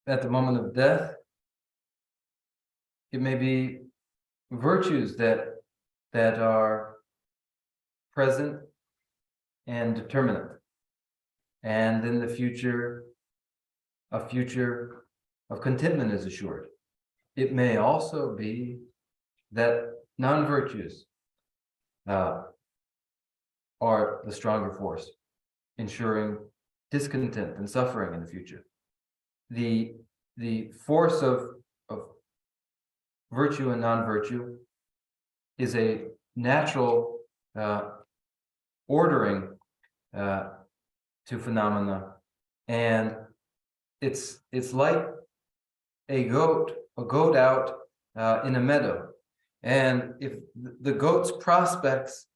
At the moment of death, it may be virtues that are present and determinate. And in the future, a future of contentment is assured. It may also be that non-virtues are the stronger force, ensuring discontent and suffering in the future. The force of virtue and non-virtue is a natural ordering to phenomena, and it's like a goat out in a meadow, and if the goat's prospects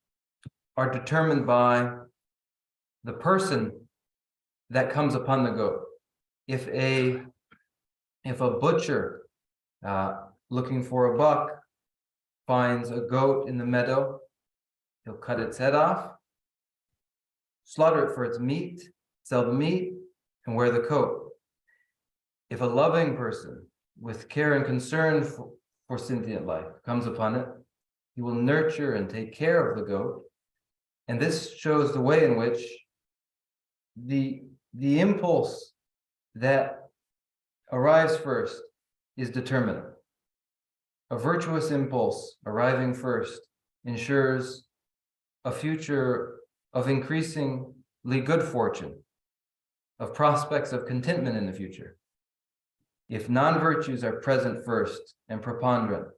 are determined by the person that comes upon the goat. If a butcher looking for a buck finds a goat in the meadow, he'll cut its head off, slaughter it for its meat, sell the meat, and wear the coat. If a loving person with care and concern for sentient life comes upon it, he will nurture and take care of the goat. And this shows the way in which the impulse that arrives first is determinate. A virtuous impulse arriving first ensures a future of increasingly good fortune, of prospects of contentment in the future. If non-virtues are present first and preponderant,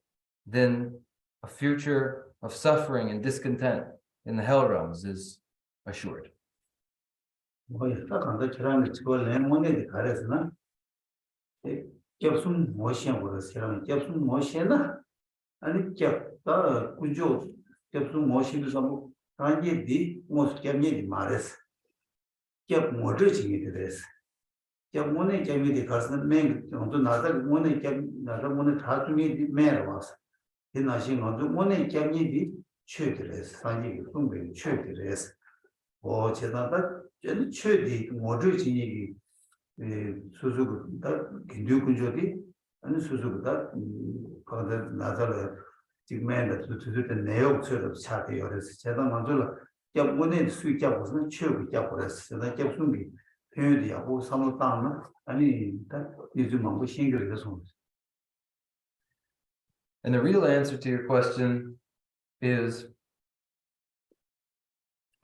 then a future of suffering and discontent in the hell realms is assured. And the real answer to your question is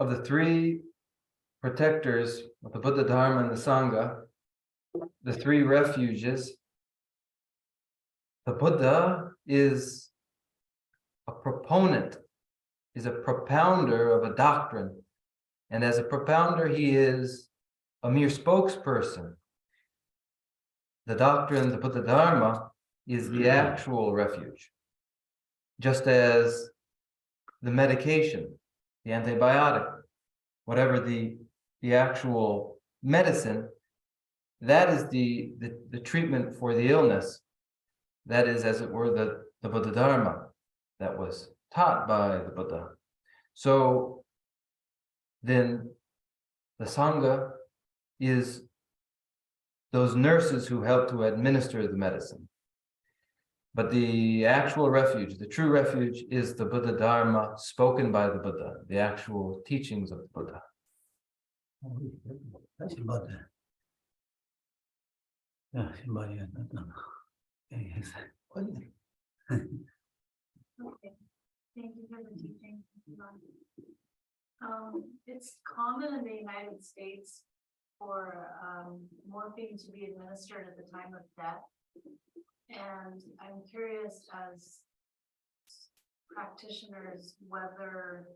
of the three protectors of the Buddha, Dharma, and the Sangha, the three refuges, the Buddha is a proponent, is a propounder of a doctrine. And as a propounder, he is a mere spokesperson. The doctrine, the Buddha Dharma, is the actual refuge. Just as the medication, the antibiotic, whatever the actual medicine, that is the treatment for the illness. That is, as it were, the Buddha Dharma that was taught by the Buddha. So then the Sangha is those nurses who help to administer the medicine. But the actual refuge, the true refuge, is the Buddha Dharma spoken by the Buddha, the actual teachings of the Buddha. Okay, thank you for the teaching. It's common in the United States for morphine to be administered at the time of death. And I'm curious, as practitioners, whether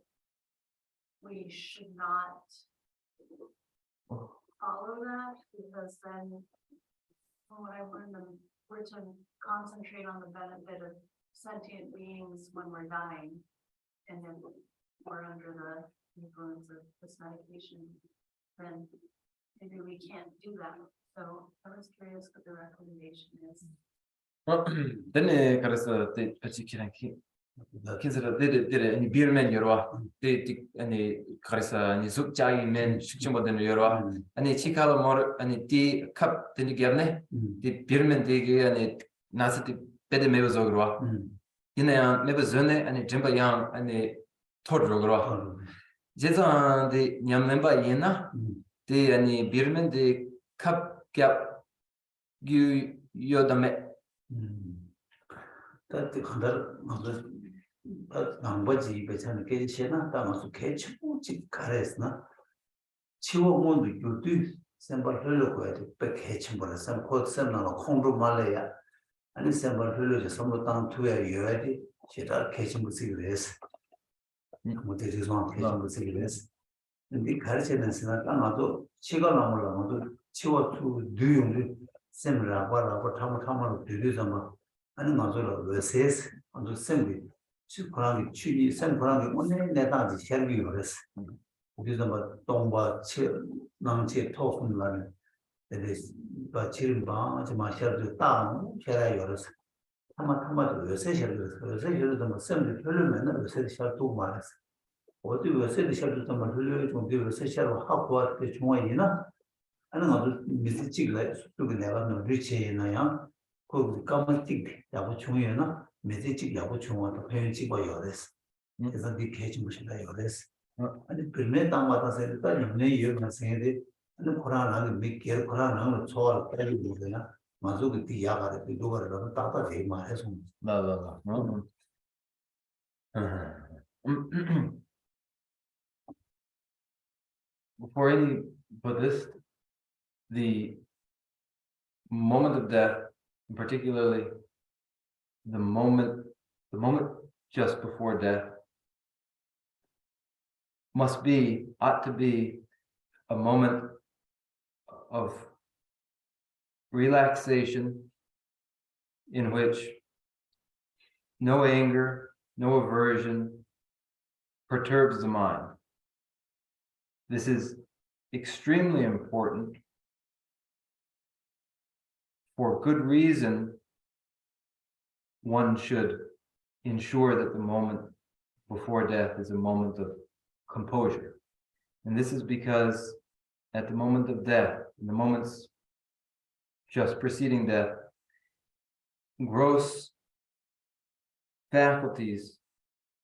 we should not follow that, because then from what I learned, we're to concentrate on the benefit of sentient beings when we're dying, and then we're under the influence of this medication, then maybe we can't do that. So I was curious what the recommendation is. Then 그래서 particular kinzera did any beerman yorwa de any 그래서 any 숙자이 men 숙주모든 yorwa any chikalo more any tea cup then gerne the beerman de any nasati bede mevozogro ina mevozone any jemba yang any todrogro 제가 the nyam member yena the any beerman the cup gap you yodame that the 남바지 배찬 개체나 담아서 개체 지 가래스나 치워 문도 유도 샘벌 흘려고 해도 백 개체 벌어 샘포 샘나로 콩로 말래야 아니 샘벌 흘려서 선도 땅 투에 여야지 제가 개체 무슨 그래서 모델이 좀 개체 무슨 그래서 근데 가르치는 시간 땅아도 치가 나물라도 치워 투 뉴용도 샘라 바라고 타마로 들으자마 아니 맞으러 왜세스 아주 샘비 그런 취지 샘 그런 게 오늘 내가 이제 servi이 그랬어. 우리도 뭐 동바 치 남치 토fun라는 근데 그 지금 아주 마셔도 다 해라 그랬어. 타마도 요새 servi이 요새 저도 뭐 샘이 별로면 요새 servi도 말했어. 어디 요새 servi도 뭐 별로 좀 요새 servi 하고 왔을 때 중앙이나 아니 아주 미스직을 수도 내가 너 리치에나야 그 까만틱 야부 중요하나 메시지 야부 중요하다 표현지 봐 요랬어. 그래서 네 개지 무슨다 요랬어. 아니 불매 땅마다 세다 님네 이유가 생데 아니 코로나는 미케 코로나는 초월 빨리 되잖아. 맞아 그 뒤야가래 누가라도 따다 제 말해서 맞아. For any Buddhist, the moment of death, particularly the moment just before death, ought to be a moment of relaxation in which no anger, no aversion perturbs the mind. This is extremely important. For good reason, one should ensure that the moment before death is a moment of composure. And this is because at the moment of death, in the moments just preceding death, gross faculties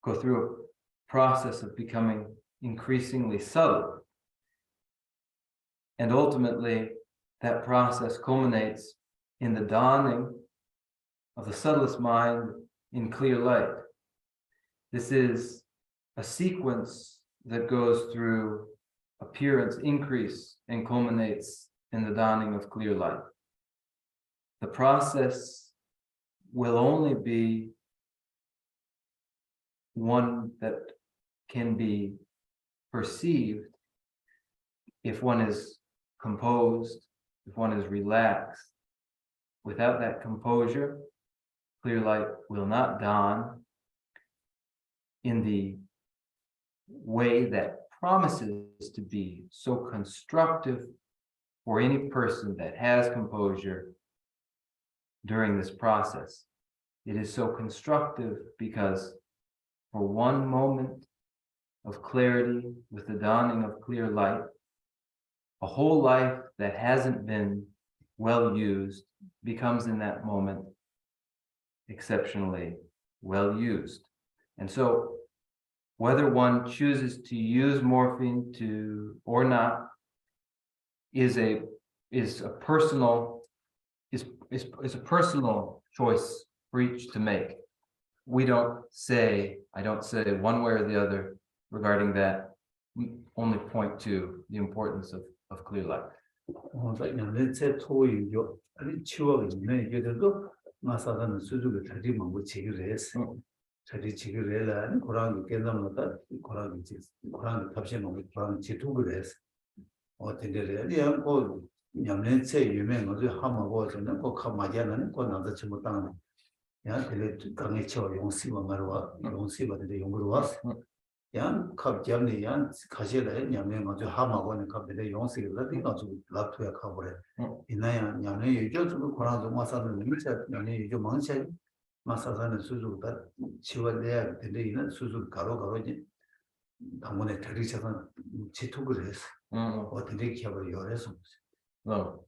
go through a process of becoming increasingly subtle. And ultimately, that process culminates in the dawning of the subtlest mind in clear light. This is a sequence that goes through appearance, increase, and culminates in the dawning of clear light. The process will only be one that can be perceived if one is composed, if one is relaxed. Without that composure, clear light will not dawn in the way that promises to be so constructive for any person that has composure during this process. It is so constructive because for one moment of clarity with the dawning of clear light, a whole life that hasn't been well used becomes in that moment exceptionally well used. And so whether one chooses to use morphine or not is a personal choice for each to make. I don't say one way or the other regarding that. We only point to the importance of clear light. 제 토이요. 아니 치워가 있네. 이게도 마사다는 수주를 다리 먹고 지기를 했어. 다리 지기를 해라. 고랑 깨담마다 고랑 탑시 먹고 고랑 지투를 했어. 어떻게래? 이양 고 냠내체 유명한 거 하마고 저는 꼭 하마지는 거 나도 좀 못하는. 야, 근데 강에 쳐 용시만 말와 용시바데 용으로 왔어. 양 갑자기 양 가시래 냠내 가지고 하마고는 갑자기 용시를 내가 좀 랍토야 가버려. 이나야 냠내 요즘 고랑 좀 마사는 밀자 냠내 요즘 망치 마사사는 수주가 치워내야 되는데 이는 수주 가로가로지 당문에 들이셔서 지투를 했어. 어떻게 기업을 열어서 No.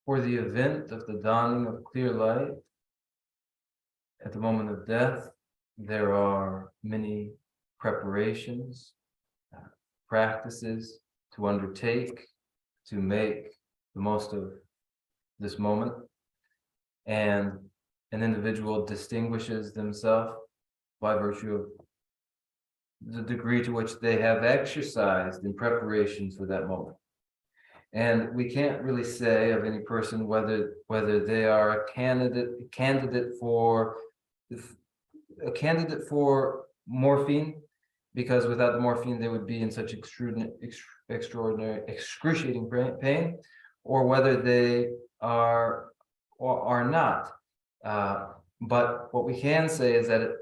For the event of the dawning of clear light, at the moment of death, there are many preparations, practices to undertake to make the most of this moment. And an individual distinguishes themselves by virtue of the degree to which they have exercised in preparation for that moment. And we can't really say of any person whether they are a candidate for morphine, because without the morphine they would be in such extraordinary excruciating pain, or whether they are or are not. But what we can say is that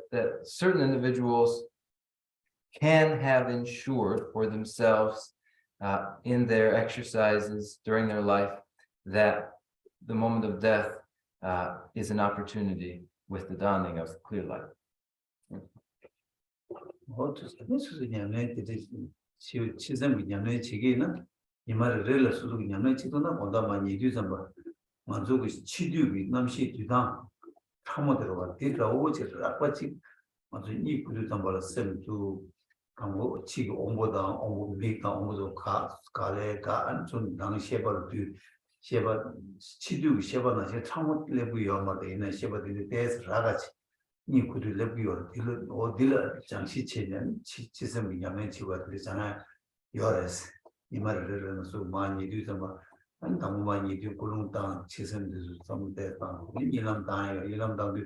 certain individuals can have ensured for themselves in their exercises during their life that the moment of death is an opportunity with the dawning of clear light. 강고 지기 온보다 온보 미가 온보도 가래가 안좀 당 셰바를 셰바 치두 셰바나 제 창문 레부 요마데 있는 셰바들이 대해서 라가지 이 구두 레부 요 딜 어딜 장시 체년 치치섬 미냐면 지와 그러잖아 요레스 이 말을 해서 많이 뒤서마 안 너무 많이 뒤 굴릉당 치섬도 좀 됐다 이남 당에 이남 당도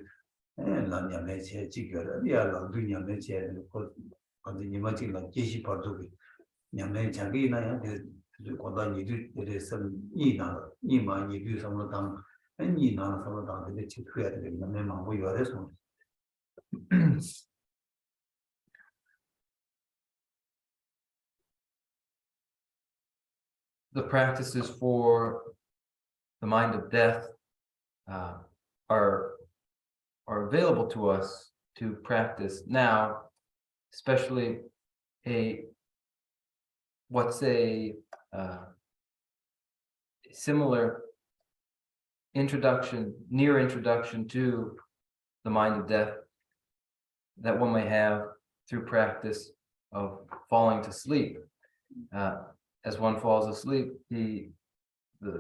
남녀의 제 지겨라 리알로 두녀의 제 근데 이마지가 계시 받도록 냠내 자기나야 그 고단이들 그래서 이만이 뒤서는 당 이나는 서로 당 근데 지켜야 되는 냠내 마고 요래서 The practices for the mind of death are available to us to practice now, especially what's a similar near introduction to the mind of death that one may have through practice of falling to sleep. As one falls asleep, the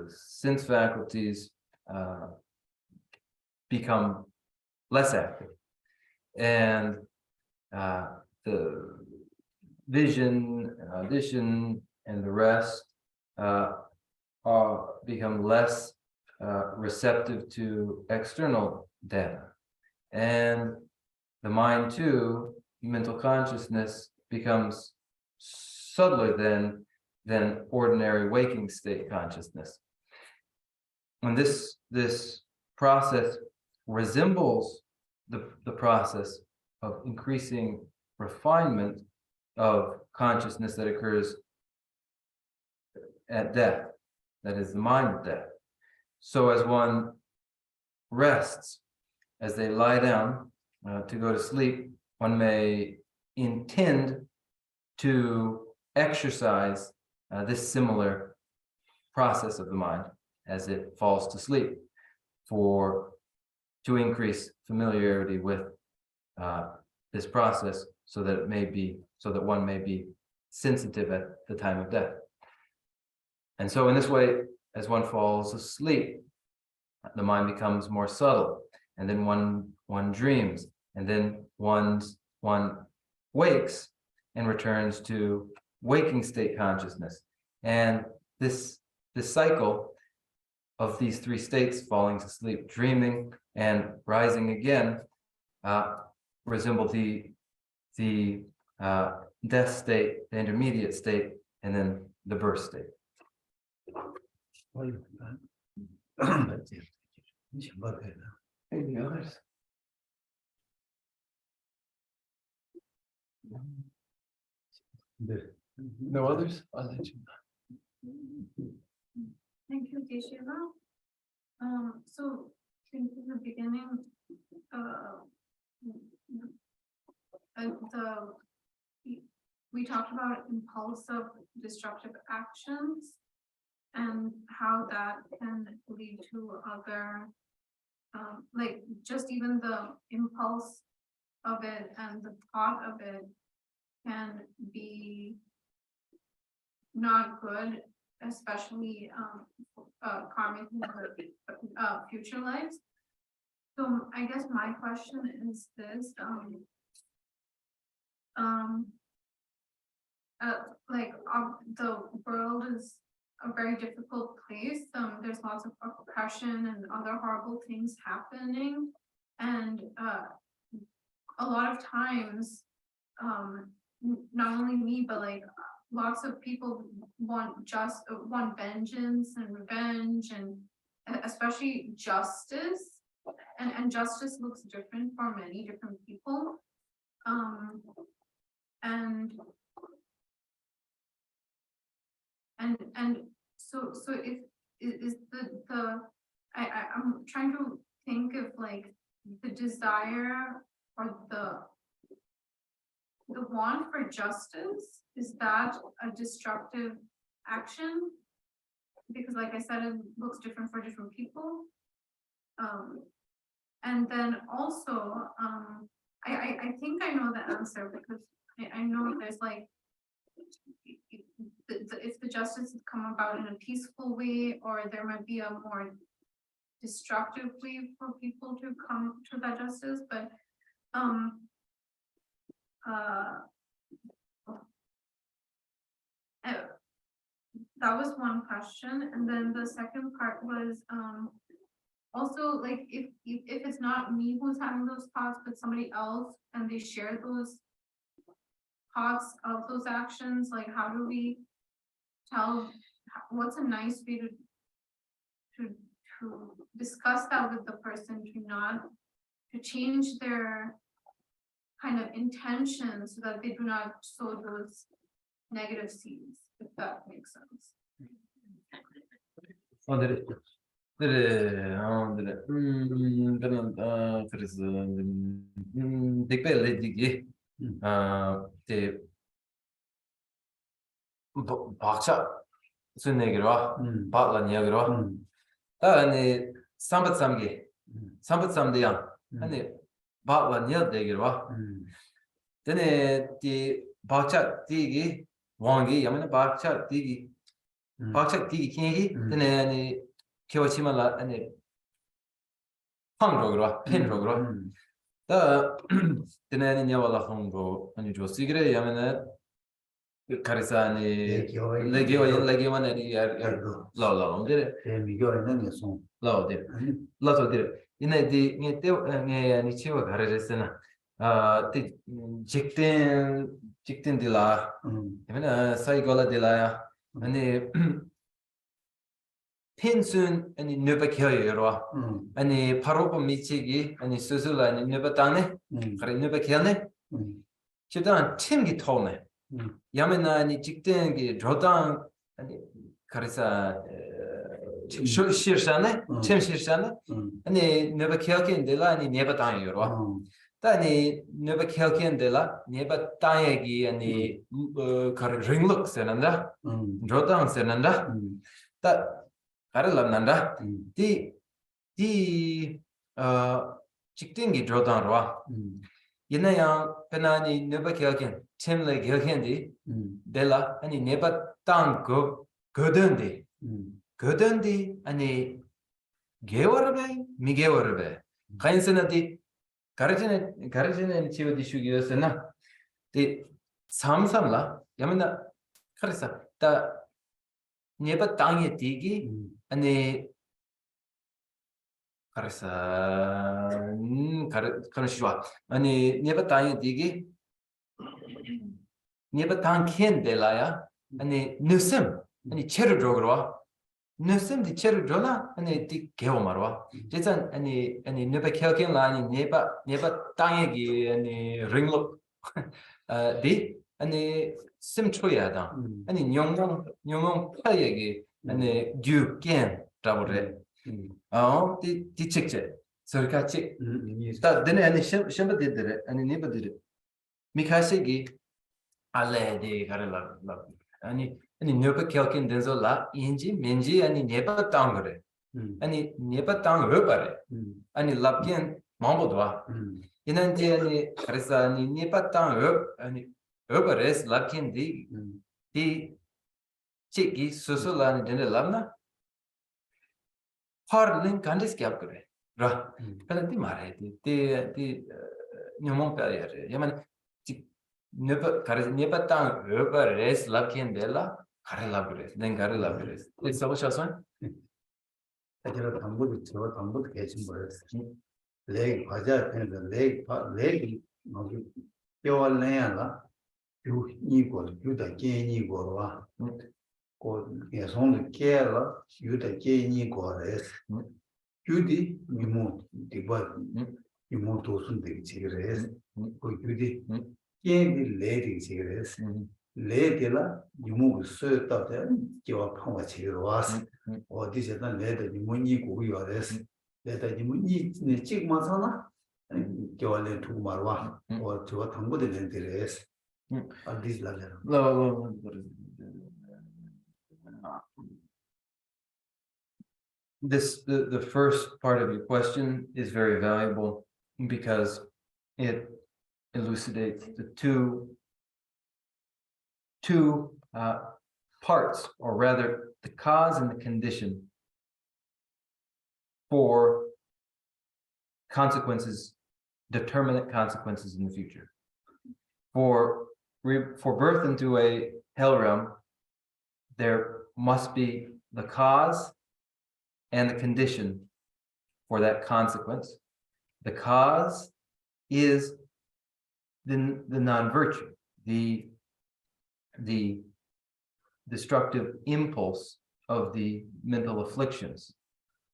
sense faculties become less active. And the vision, audition, and the rest become less receptive to external data. And the mind too, mental consciousness, becomes subtler than ordinary waking state consciousness. And this process resembles the process of increasing refinement of consciousness that occurs at death, that is the mind of death. So as one rests, as they lie down to go to sleep, one may intend to exercise this similar process of the mind as it falls to sleep, to increase familiarity with this process, so that one may be sensitive at the time of death. And so in this way, as one falls asleep, the mind becomes more subtle, and then one dreams, and then one wakes and returns to waking state consciousness. And this cycle of these three states, falling to sleep, dreaming, and rising again, resemble the death state, the intermediate state, and then the birth state. Any others? No others? I'll let you know. Thank you, Geshe-la. So in the beginning, we talked about impulsive destructive actions and how that can lead to other, like just even the impulse of it and the thought of it can be not good, especially karmic future lives. So I guess my question is this, the world is a very difficult place. There's lots of oppression and other horrible things happening, and a lot of times, not only me, but like lots of people want vengeance and revenge, and especially justice, and justice looks different for many different people, and so if is I'm trying to think of like the desire or the want for justice, is that a destructive action? Because like I said, it looks different for different people. And then also, I think I know the answer, because I know there's like, if the justice has come about in a peaceful way, or there might be a more destructive way for people to come to that justice, but that was one question. And then the second part was also like if it's not me who's having those thoughts, but somebody else, and they share those thoughts of those actions, like how do we tell, what's a nice way to discuss that with the person, to change their kind of intention so that they do not sow those negative seeds, if that makes sense. 박차 순 얘기로 바란 얘기로 아니 삼삼디야 아니 바란 얘기로 근데 이 박차 디기 왕기 야만 박차 디기 박차 디기 킹이 근데 아니 키워치만 아니 황족으로 펜족으로 다 드네니 냐발라 홍고 아니 저 시그레 야면은 카리사니 레기오니 라라라 데레 라오데 라소데 이네디 녜테 니 치와 가르레스나 티 직된 딜라 야면은 사이골라 딜라야 아니 펜슨 아니 느베케여로 아니 바로보 미치기 아니 스스로 아니 느베타네 그래 느베케네 지단 팀기 토네 야메나 아니 직된기 조당 아니 가르사 시르샤네 팀 시르샤네 아니 느베케여긴데라 아니 네바타여로 다니 느베케여긴데라 네바타예기 아니 가르 링룩 세난다 조당 세난다 다 가르람난다 디 직딩기 조단로와 얘네야 페나니 네바케어겐 템레 게겐디 델라 아니 네바 땅고 거던디 아니 게워르베 미게워르베 가인스나디 가르제네 치오디 슈기였으나 디 삼삼라 야면나 카르사 다 네바 땅에 디기 아니 가르사 가르시와 아니 네바 땅에 디기 네바 땅 켄델라야 아니 느슴 아니 체르 조그로와 느슴디 체르 조라 아니 디 개오마로와 제산 아니 네바 켈켄라 아니 네바 땅에기 아니 링록 디 아니 심초야다 아니 영웅 파예기 아니 듀겐 라보레 디 책제 서카치 다 데네 아니 셴바데데 아니 네바데데 미카세기 알레데 가르라 아니 네바 켈켄 덴졸라 인지 멘지 아니 네바 땅거레 아니 네바 땅 왜바레 아니 랍겐 마보도와 이난지 아니 가르사 아니 네바 땅 아니 Öberes lakin di chiki susulani dene lamna harlin kandis kyap kare ra pelanti mare di nyomon pare yaman nepa tang öberes lakin dela kare labres den kare labres it's so shasan 제가 당부도 계신 거였어요. leg 과자 되는 leg 뭐지 뼈알래야라 유 이거 유다 개니고와 고 예송의 개라 유다 개니고레스 유디 미모 디바 미모 도순데 지그레스 고 유디 개니 레디 지그레스 레디라 미모 쓰다데 개와 평화 지그로와스 어디서든 레디 미모니 고요레스 레디 미모니 네 찍마사나 개와레 두마와 어 저와 당부들 렌데레스 this level. The first part of your question is very valuable because it elucidates the two parts, or rather the cause and the condition for consequences, determinate consequences in the future. For birth into a hell realm, there must be the cause and the condition for that consequence. The cause is the non-virtue, the destructive impulse of the mental afflictions.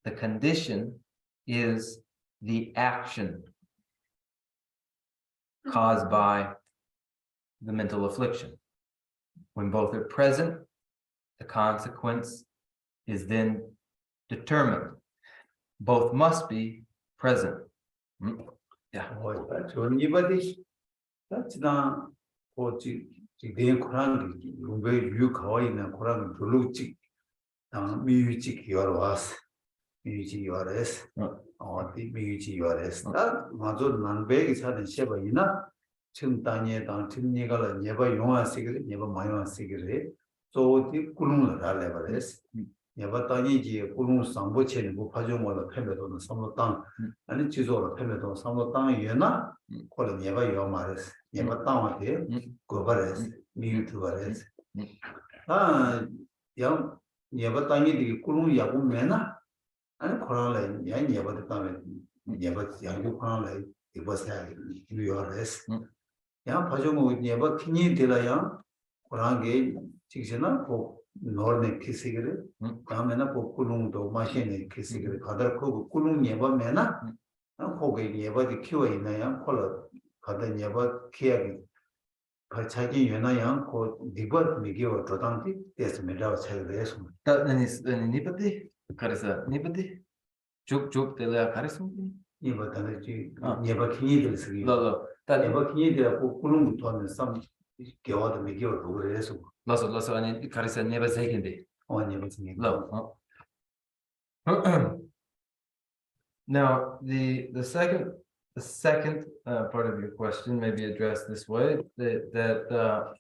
The condition is the action caused by the mental affliction. When both are present, the consequence is then determined. Both must be present. Yeah. 좋은 이바디 지나 고지 지대 코란 왜 유가와 있는 코란 졸로직 미유직 요르와스 미유직 요르스 어디 미유직 요르스 나 맞아 난베기 사는 셰바이나 지금 땅에 당 진리가 예바 용화 시기를 예바 마용화 시기를 저기 꾸는 걸 알아버렸어. 예바 땅이지 꿀웅 상보체니 뭐 파종원의 팬배도는 삼로 땅 아니 지조로 팬배도 삼로 땅이 예나 콜은 예바 요 말했어 예바 땅한테 고발했어 미유트 발했어 양 예바 땅이 되게 꿀웅 야구 매나 아니 코로나에 양 예바도 땅에 예바 양구 코로나에 이버서 유효했어 양 파종원 예바 킹이 되라야 코로나게 직전에 뭐 노르네 키시기를 다음에는 그 꿀웅도 마시네 키시기를 가다 그 꿀웅 예바면은 거기 예바디 키워 있나요? 콜로 가다 예바 키야기 자기 연하양 그 리버 미기어 조당디 됐습니다. 잘 돼서. Nipati? Karisa, Nipati? Juk telea karisum? 예바다는 예바 킹이 됐으기. Lo. 예바 킹이 되고 꿀웅 도는 삼 개와도 미기어 그래서. Loso, ani karisa neba zekindi. 예바 킹이. Lo. Now, the second part of your question may be addressed this way: that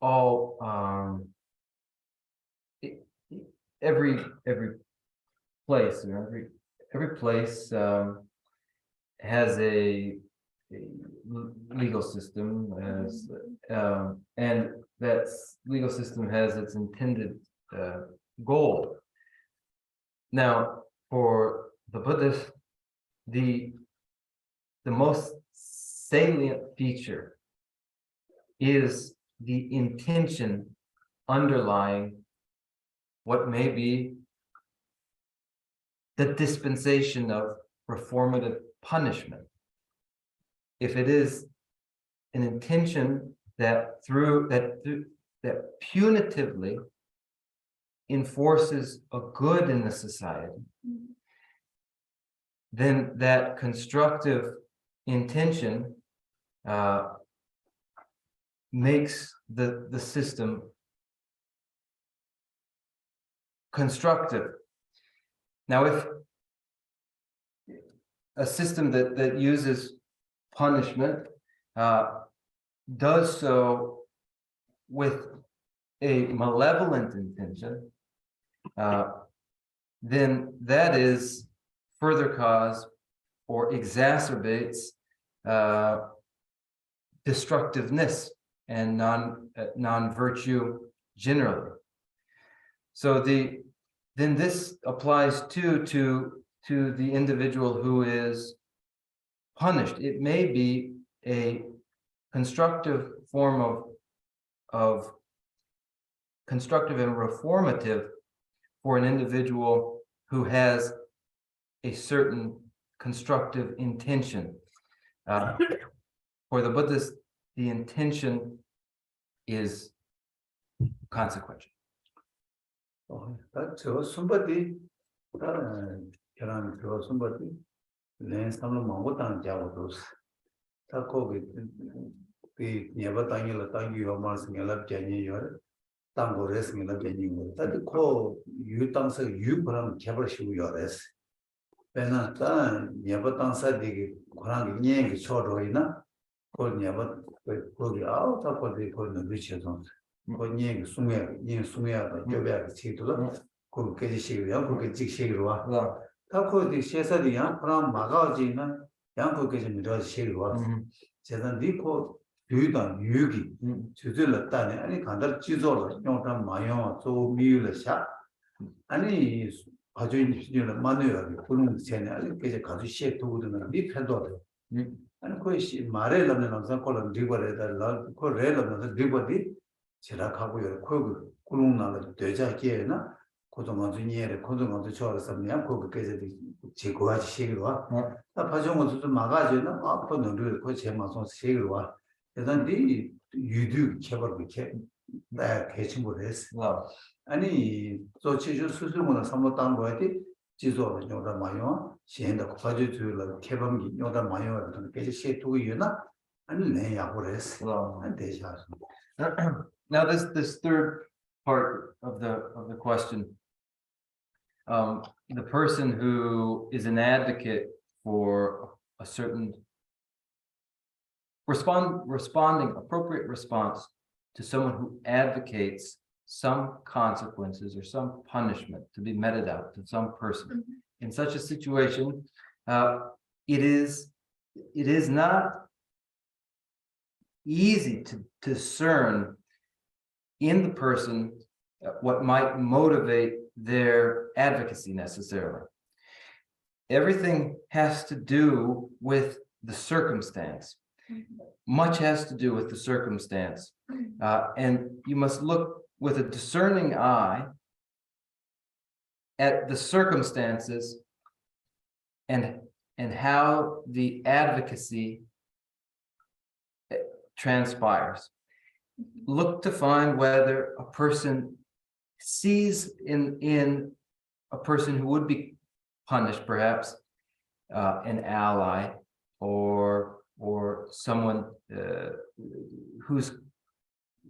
all every place, every place has a legal system, and that legal system has its intended goal. Now, for the Buddhists, the most salient feature is the intention underlying what may be the dispensation of reformative punishment. If it is an intention that punitively enforces a good in the society, then that constructive intention makes the system constructive. Now, if a system that uses punishment does so with a malevolent intention, then that is further cause or exacerbates destructiveness and non-virtue generally. So then this applies to the individual who is punished. It may be a constructive form of constructive and reformative for an individual who has a certain constructive intention. For the Buddhists, the intention is consequential. 저 somebody 결혼 저 somebody 내 삶을 먹고 다는 자고도 다 거기 그 예바 당일로 당기고 말씀을 전이요 당고레스를 전이고 다들 그 유당서 유브람 개발시고요레스 배나 다 예바 당사되게 그런 게 얘기 초로이나 그 예바 거기 아우다 거기 거는 위치에서 그 얘기 숨해야 교배가 지도록 그 계시식이야 그 직식으로 와 다코디 시에서디야 그럼 막아지는 양국에 좀 이루어지시고 와 제가 니코 유단 유기 주들을 따네 아니 간다 지조로 용단 마요 또 미유를 아니 가족이 필요는 많아요 그런 전에 아니 그게 가족 시에 두고는 니 편도도 아니 그것이 말에는 항상 콜은 리버에다 그 레는 리버디 제가 가고요 그 꿀웅나를 되자기에나 고등어 중에 고등어도 좋아서 그냥 거기까지 지고하지 시기로 와. 나 파종도 좀 막아주는 앞으로는 그 제마송 시기로 와. 일단 네 유튜브 개발 이렇게 나 개침을 했어. 아니 저 지주 수술문을 삼로 땅 거야지 지도를 요다 마요. 시행도 가지주를 개발이 요다 마요. 그런 게 시에 두고 있나? 아니 내 약을 했어. 안 되셔서. Now this third part of the question, the person who is an advocate for a certain responding appropriate response to someone who advocates some consequences or some punishment to be meted out to some person. In such a situation, it is not easy to discern in the person what might motivate their advocacy necessarily. Everything has to do with the circumstance. Much has to do with the circumstance. And you must look with a discerning eye at the circumstances and how the advocacy transpires. Look to find whether a person sees in a person who would be punished, perhaps an ally or someone who's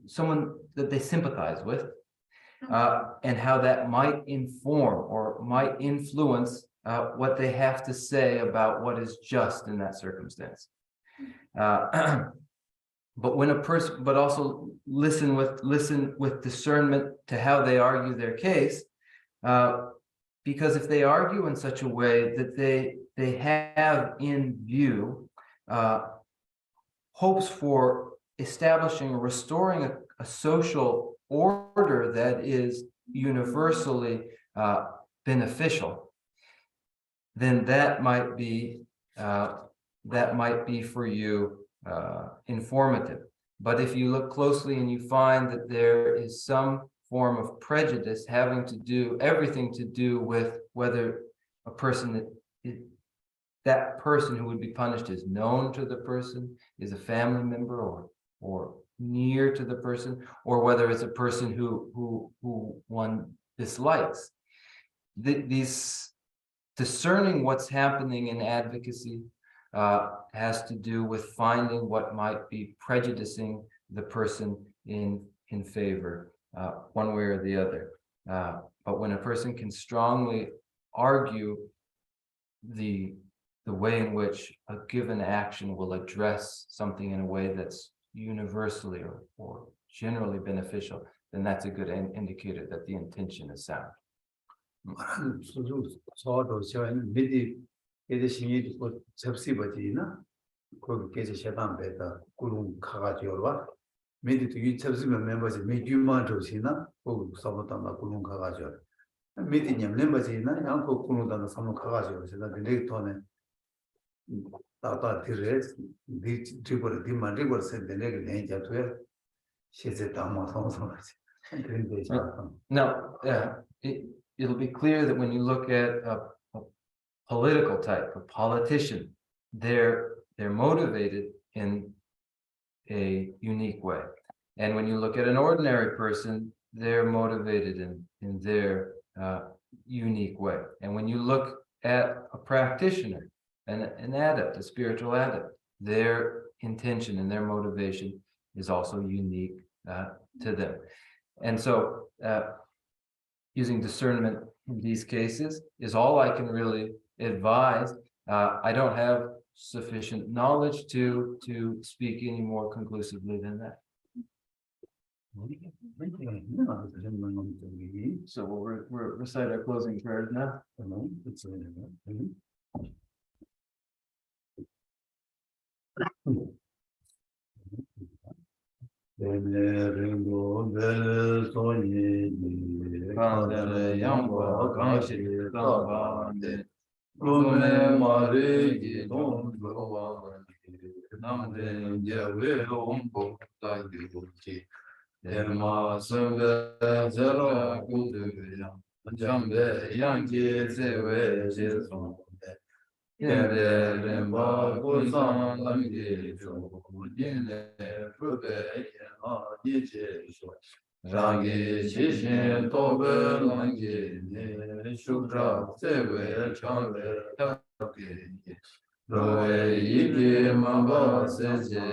someone that they sympathize with, and how that might inform or might influence what they have to say about what is just in that circumstance. But when a person, but also listen with discernment to how they argue their case, because if they argue in such a way that they have in view hopes for establishing or restoring a social order that is universally beneficial, then that might be for you informative. But if you look closely and you find that there is some form of prejudice having to do everything to do with whether a person that person who would be punished is known to the person, is a family member or near to the person, or whether it's a person who one dislikes. These discerning what's happening in advocacy has to do with finding what might be prejudicing the person in favor, one way or the other. But when a person can strongly argue the way in which a given action will address something in a way that's universally or generally beneficial, then that's a good indicator that the intention is sound. 말하는 수준 저도 저는 미리 이제 신이 그 접시 버지나 거기 계속 세담배다 구름 가가지고 와 미리도 이 접시면 멤버지 미규만 조시나 거기 사보다나 구름 가가지고 미리님 멤버지나 양코 구름다나 삼로 가가지고 제가 디렉터네 따따 디레스 디버리 디만디버 센데네 내자도에 시제 담아 성성하지. Now, it'll be clear that when you look at a political type, a politician, they're motivated in a unique way. And when you look at an ordinary person, they're motivated in their unique way. And when you look at a practitioner, an adept, a spiritual adept, their intention and their motivation is also unique to them. And so using discernment in these cases is all I can really advise. I don't have sufficient knowledge to speak any more conclusively than that. So we'll recite our closing prayers now. Rangi Shishin Tobe Langi Shukra Sewe Changwe Taki Roe Yiki Mamba Seje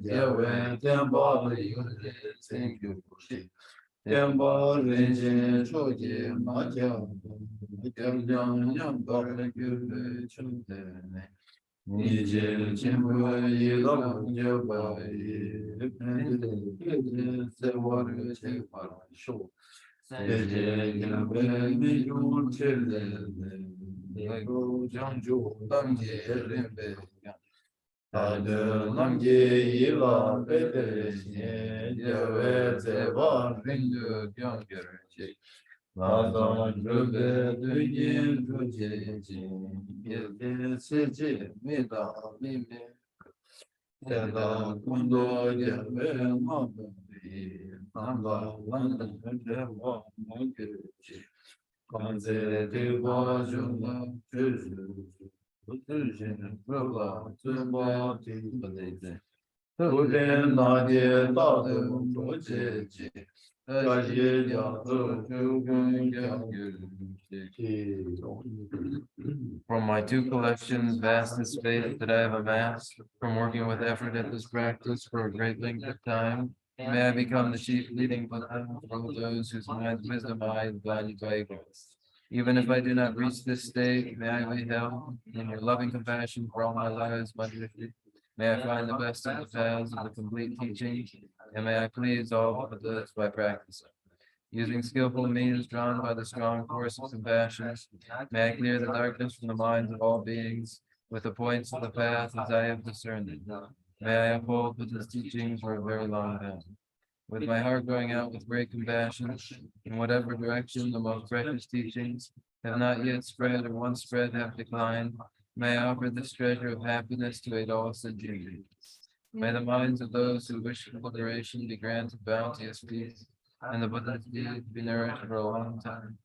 Jawe Temba Yuri Tsenku Kushi Temba Rinjin Choji Maja Gyamjang Nyambar Gyube Chundene Nije Chimba Yidam Jabai, Pende, Sewar Chepar Show, Seje Yabe Mijun Chile, Nego Janju Damje Rimbe, Ade Namje Yila Pete, Yabe Zebar Rindu Janger, Lada Drube Dujin Duje, Yede Seje Meda Mime, Teda Kundo Yabe Mabi, Nanda Landa Deva Magirji, Kanze Deva Juna Juju, Tujin Prabha Tumba Tipadete, Tulen Nadi Dadu Dojeji, Gaji Yadu Jugun From my two collections, vast is faith that I have amassed, from working with effort at this practice for a great length of time, may I become the chief leading Buddha for all those whose minds, wisdom, I am blinded by ignorance. Even if I do not reach this state, may I be held in your loving compassion for all my lives, my drifted. May I find the best of the paths of the complete teaching, and may I please all Buddhas by practicing. Using skillful means drawn by the strong force of compassion, may I clear the darkness from the minds of all beings with the points of the path as I have discerned it. May I uphold Buddha's teachings for a very long time. With my heart going out with great compassion, in whatever direction the most precious teachings have not yet spread or once spread have declined, may I offer this treasure of happiness to aid all sentient beings. May the minds of those who wish for liberation be granted bounteous peace, and the Buddha's deeds be nourished for a long time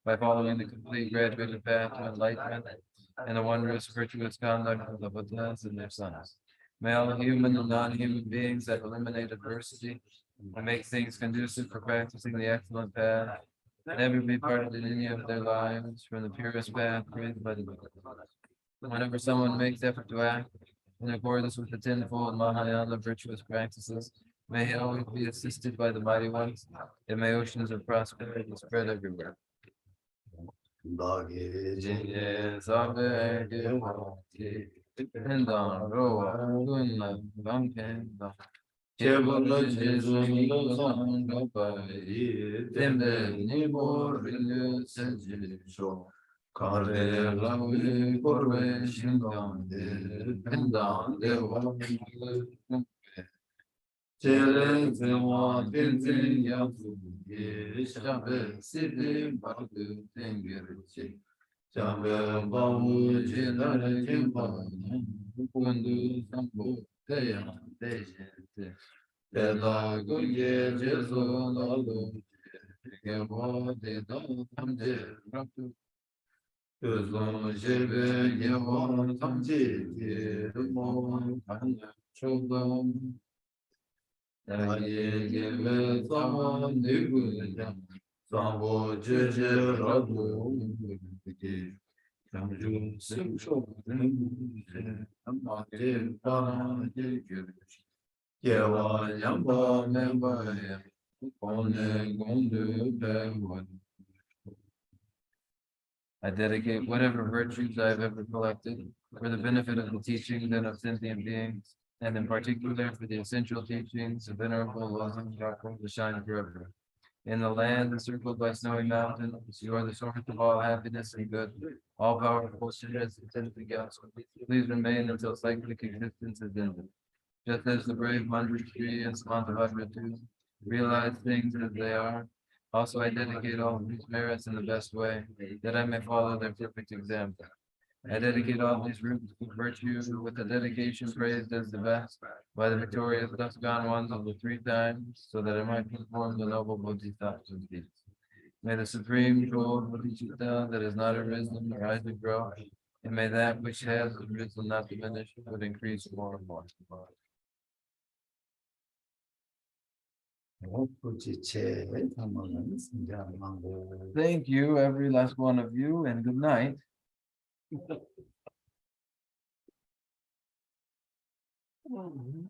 by following the complete graduated path to enlightenment and the wondrous virtuous conduct of the Buddhas and their sons. May all human and non-human beings that eliminate adversity and make things conducive for practicing the excellent path never be parted in any of their lives from the purest path created by the Buddha. Whenever someone makes effort to act in accordance with the tenfold Mahayana virtuous practices, may he always be assisted by the mighty ones, and may oceans of prosperity spread everywhere. Jinye sabe gewati, Tendang roa dunna bangkenda, Chebala jesu lozang gapai, Tembe nibo rinyu senji sho, Kare lawe korwe shingam de, Pendang dewa Chere zewa tenzin yazu ye shabe sidi bardu tengirchi. Shabe bawu jinare jimba kundu sambu teya tejete. Teta gunye jesu lalu gewa deda tamje raktu. Tuzun shebe yewa tamje ye mo kanya chodam. Aye gebe sama niguja, sambo jeje radu ke, samju simsho rinje, amate para je gyurish. Yewa yamba memba ya, kone gondu bewan. I dedicate whatever virtues I have ever collected for the benefit of the teachings and of sentient beings, and in particular for the essential teachings of Venerable Losing Jacob to shine forever. In the land encircled by snowy mountains, you are the source of all happiness and good, all powerful Shiras intelligence. Please remain until cyclic existence is ended. Just as the brave Mandri tree and Samantavajra too realize things as they are, also I dedicate all of these merits in the best way, that I may follow their perfect example. I dedicate all these virtues with the dedication praised as the best by the victorious thus gone ones of the three times, so that I might perform the noble Bodhisattva's deeds. May the supreme jewel of Bodhicitta that has not arisen rise and grow, and may that which has arisen not diminish, but increase more and more. Thank you, every last one of you, and good night. Mhm.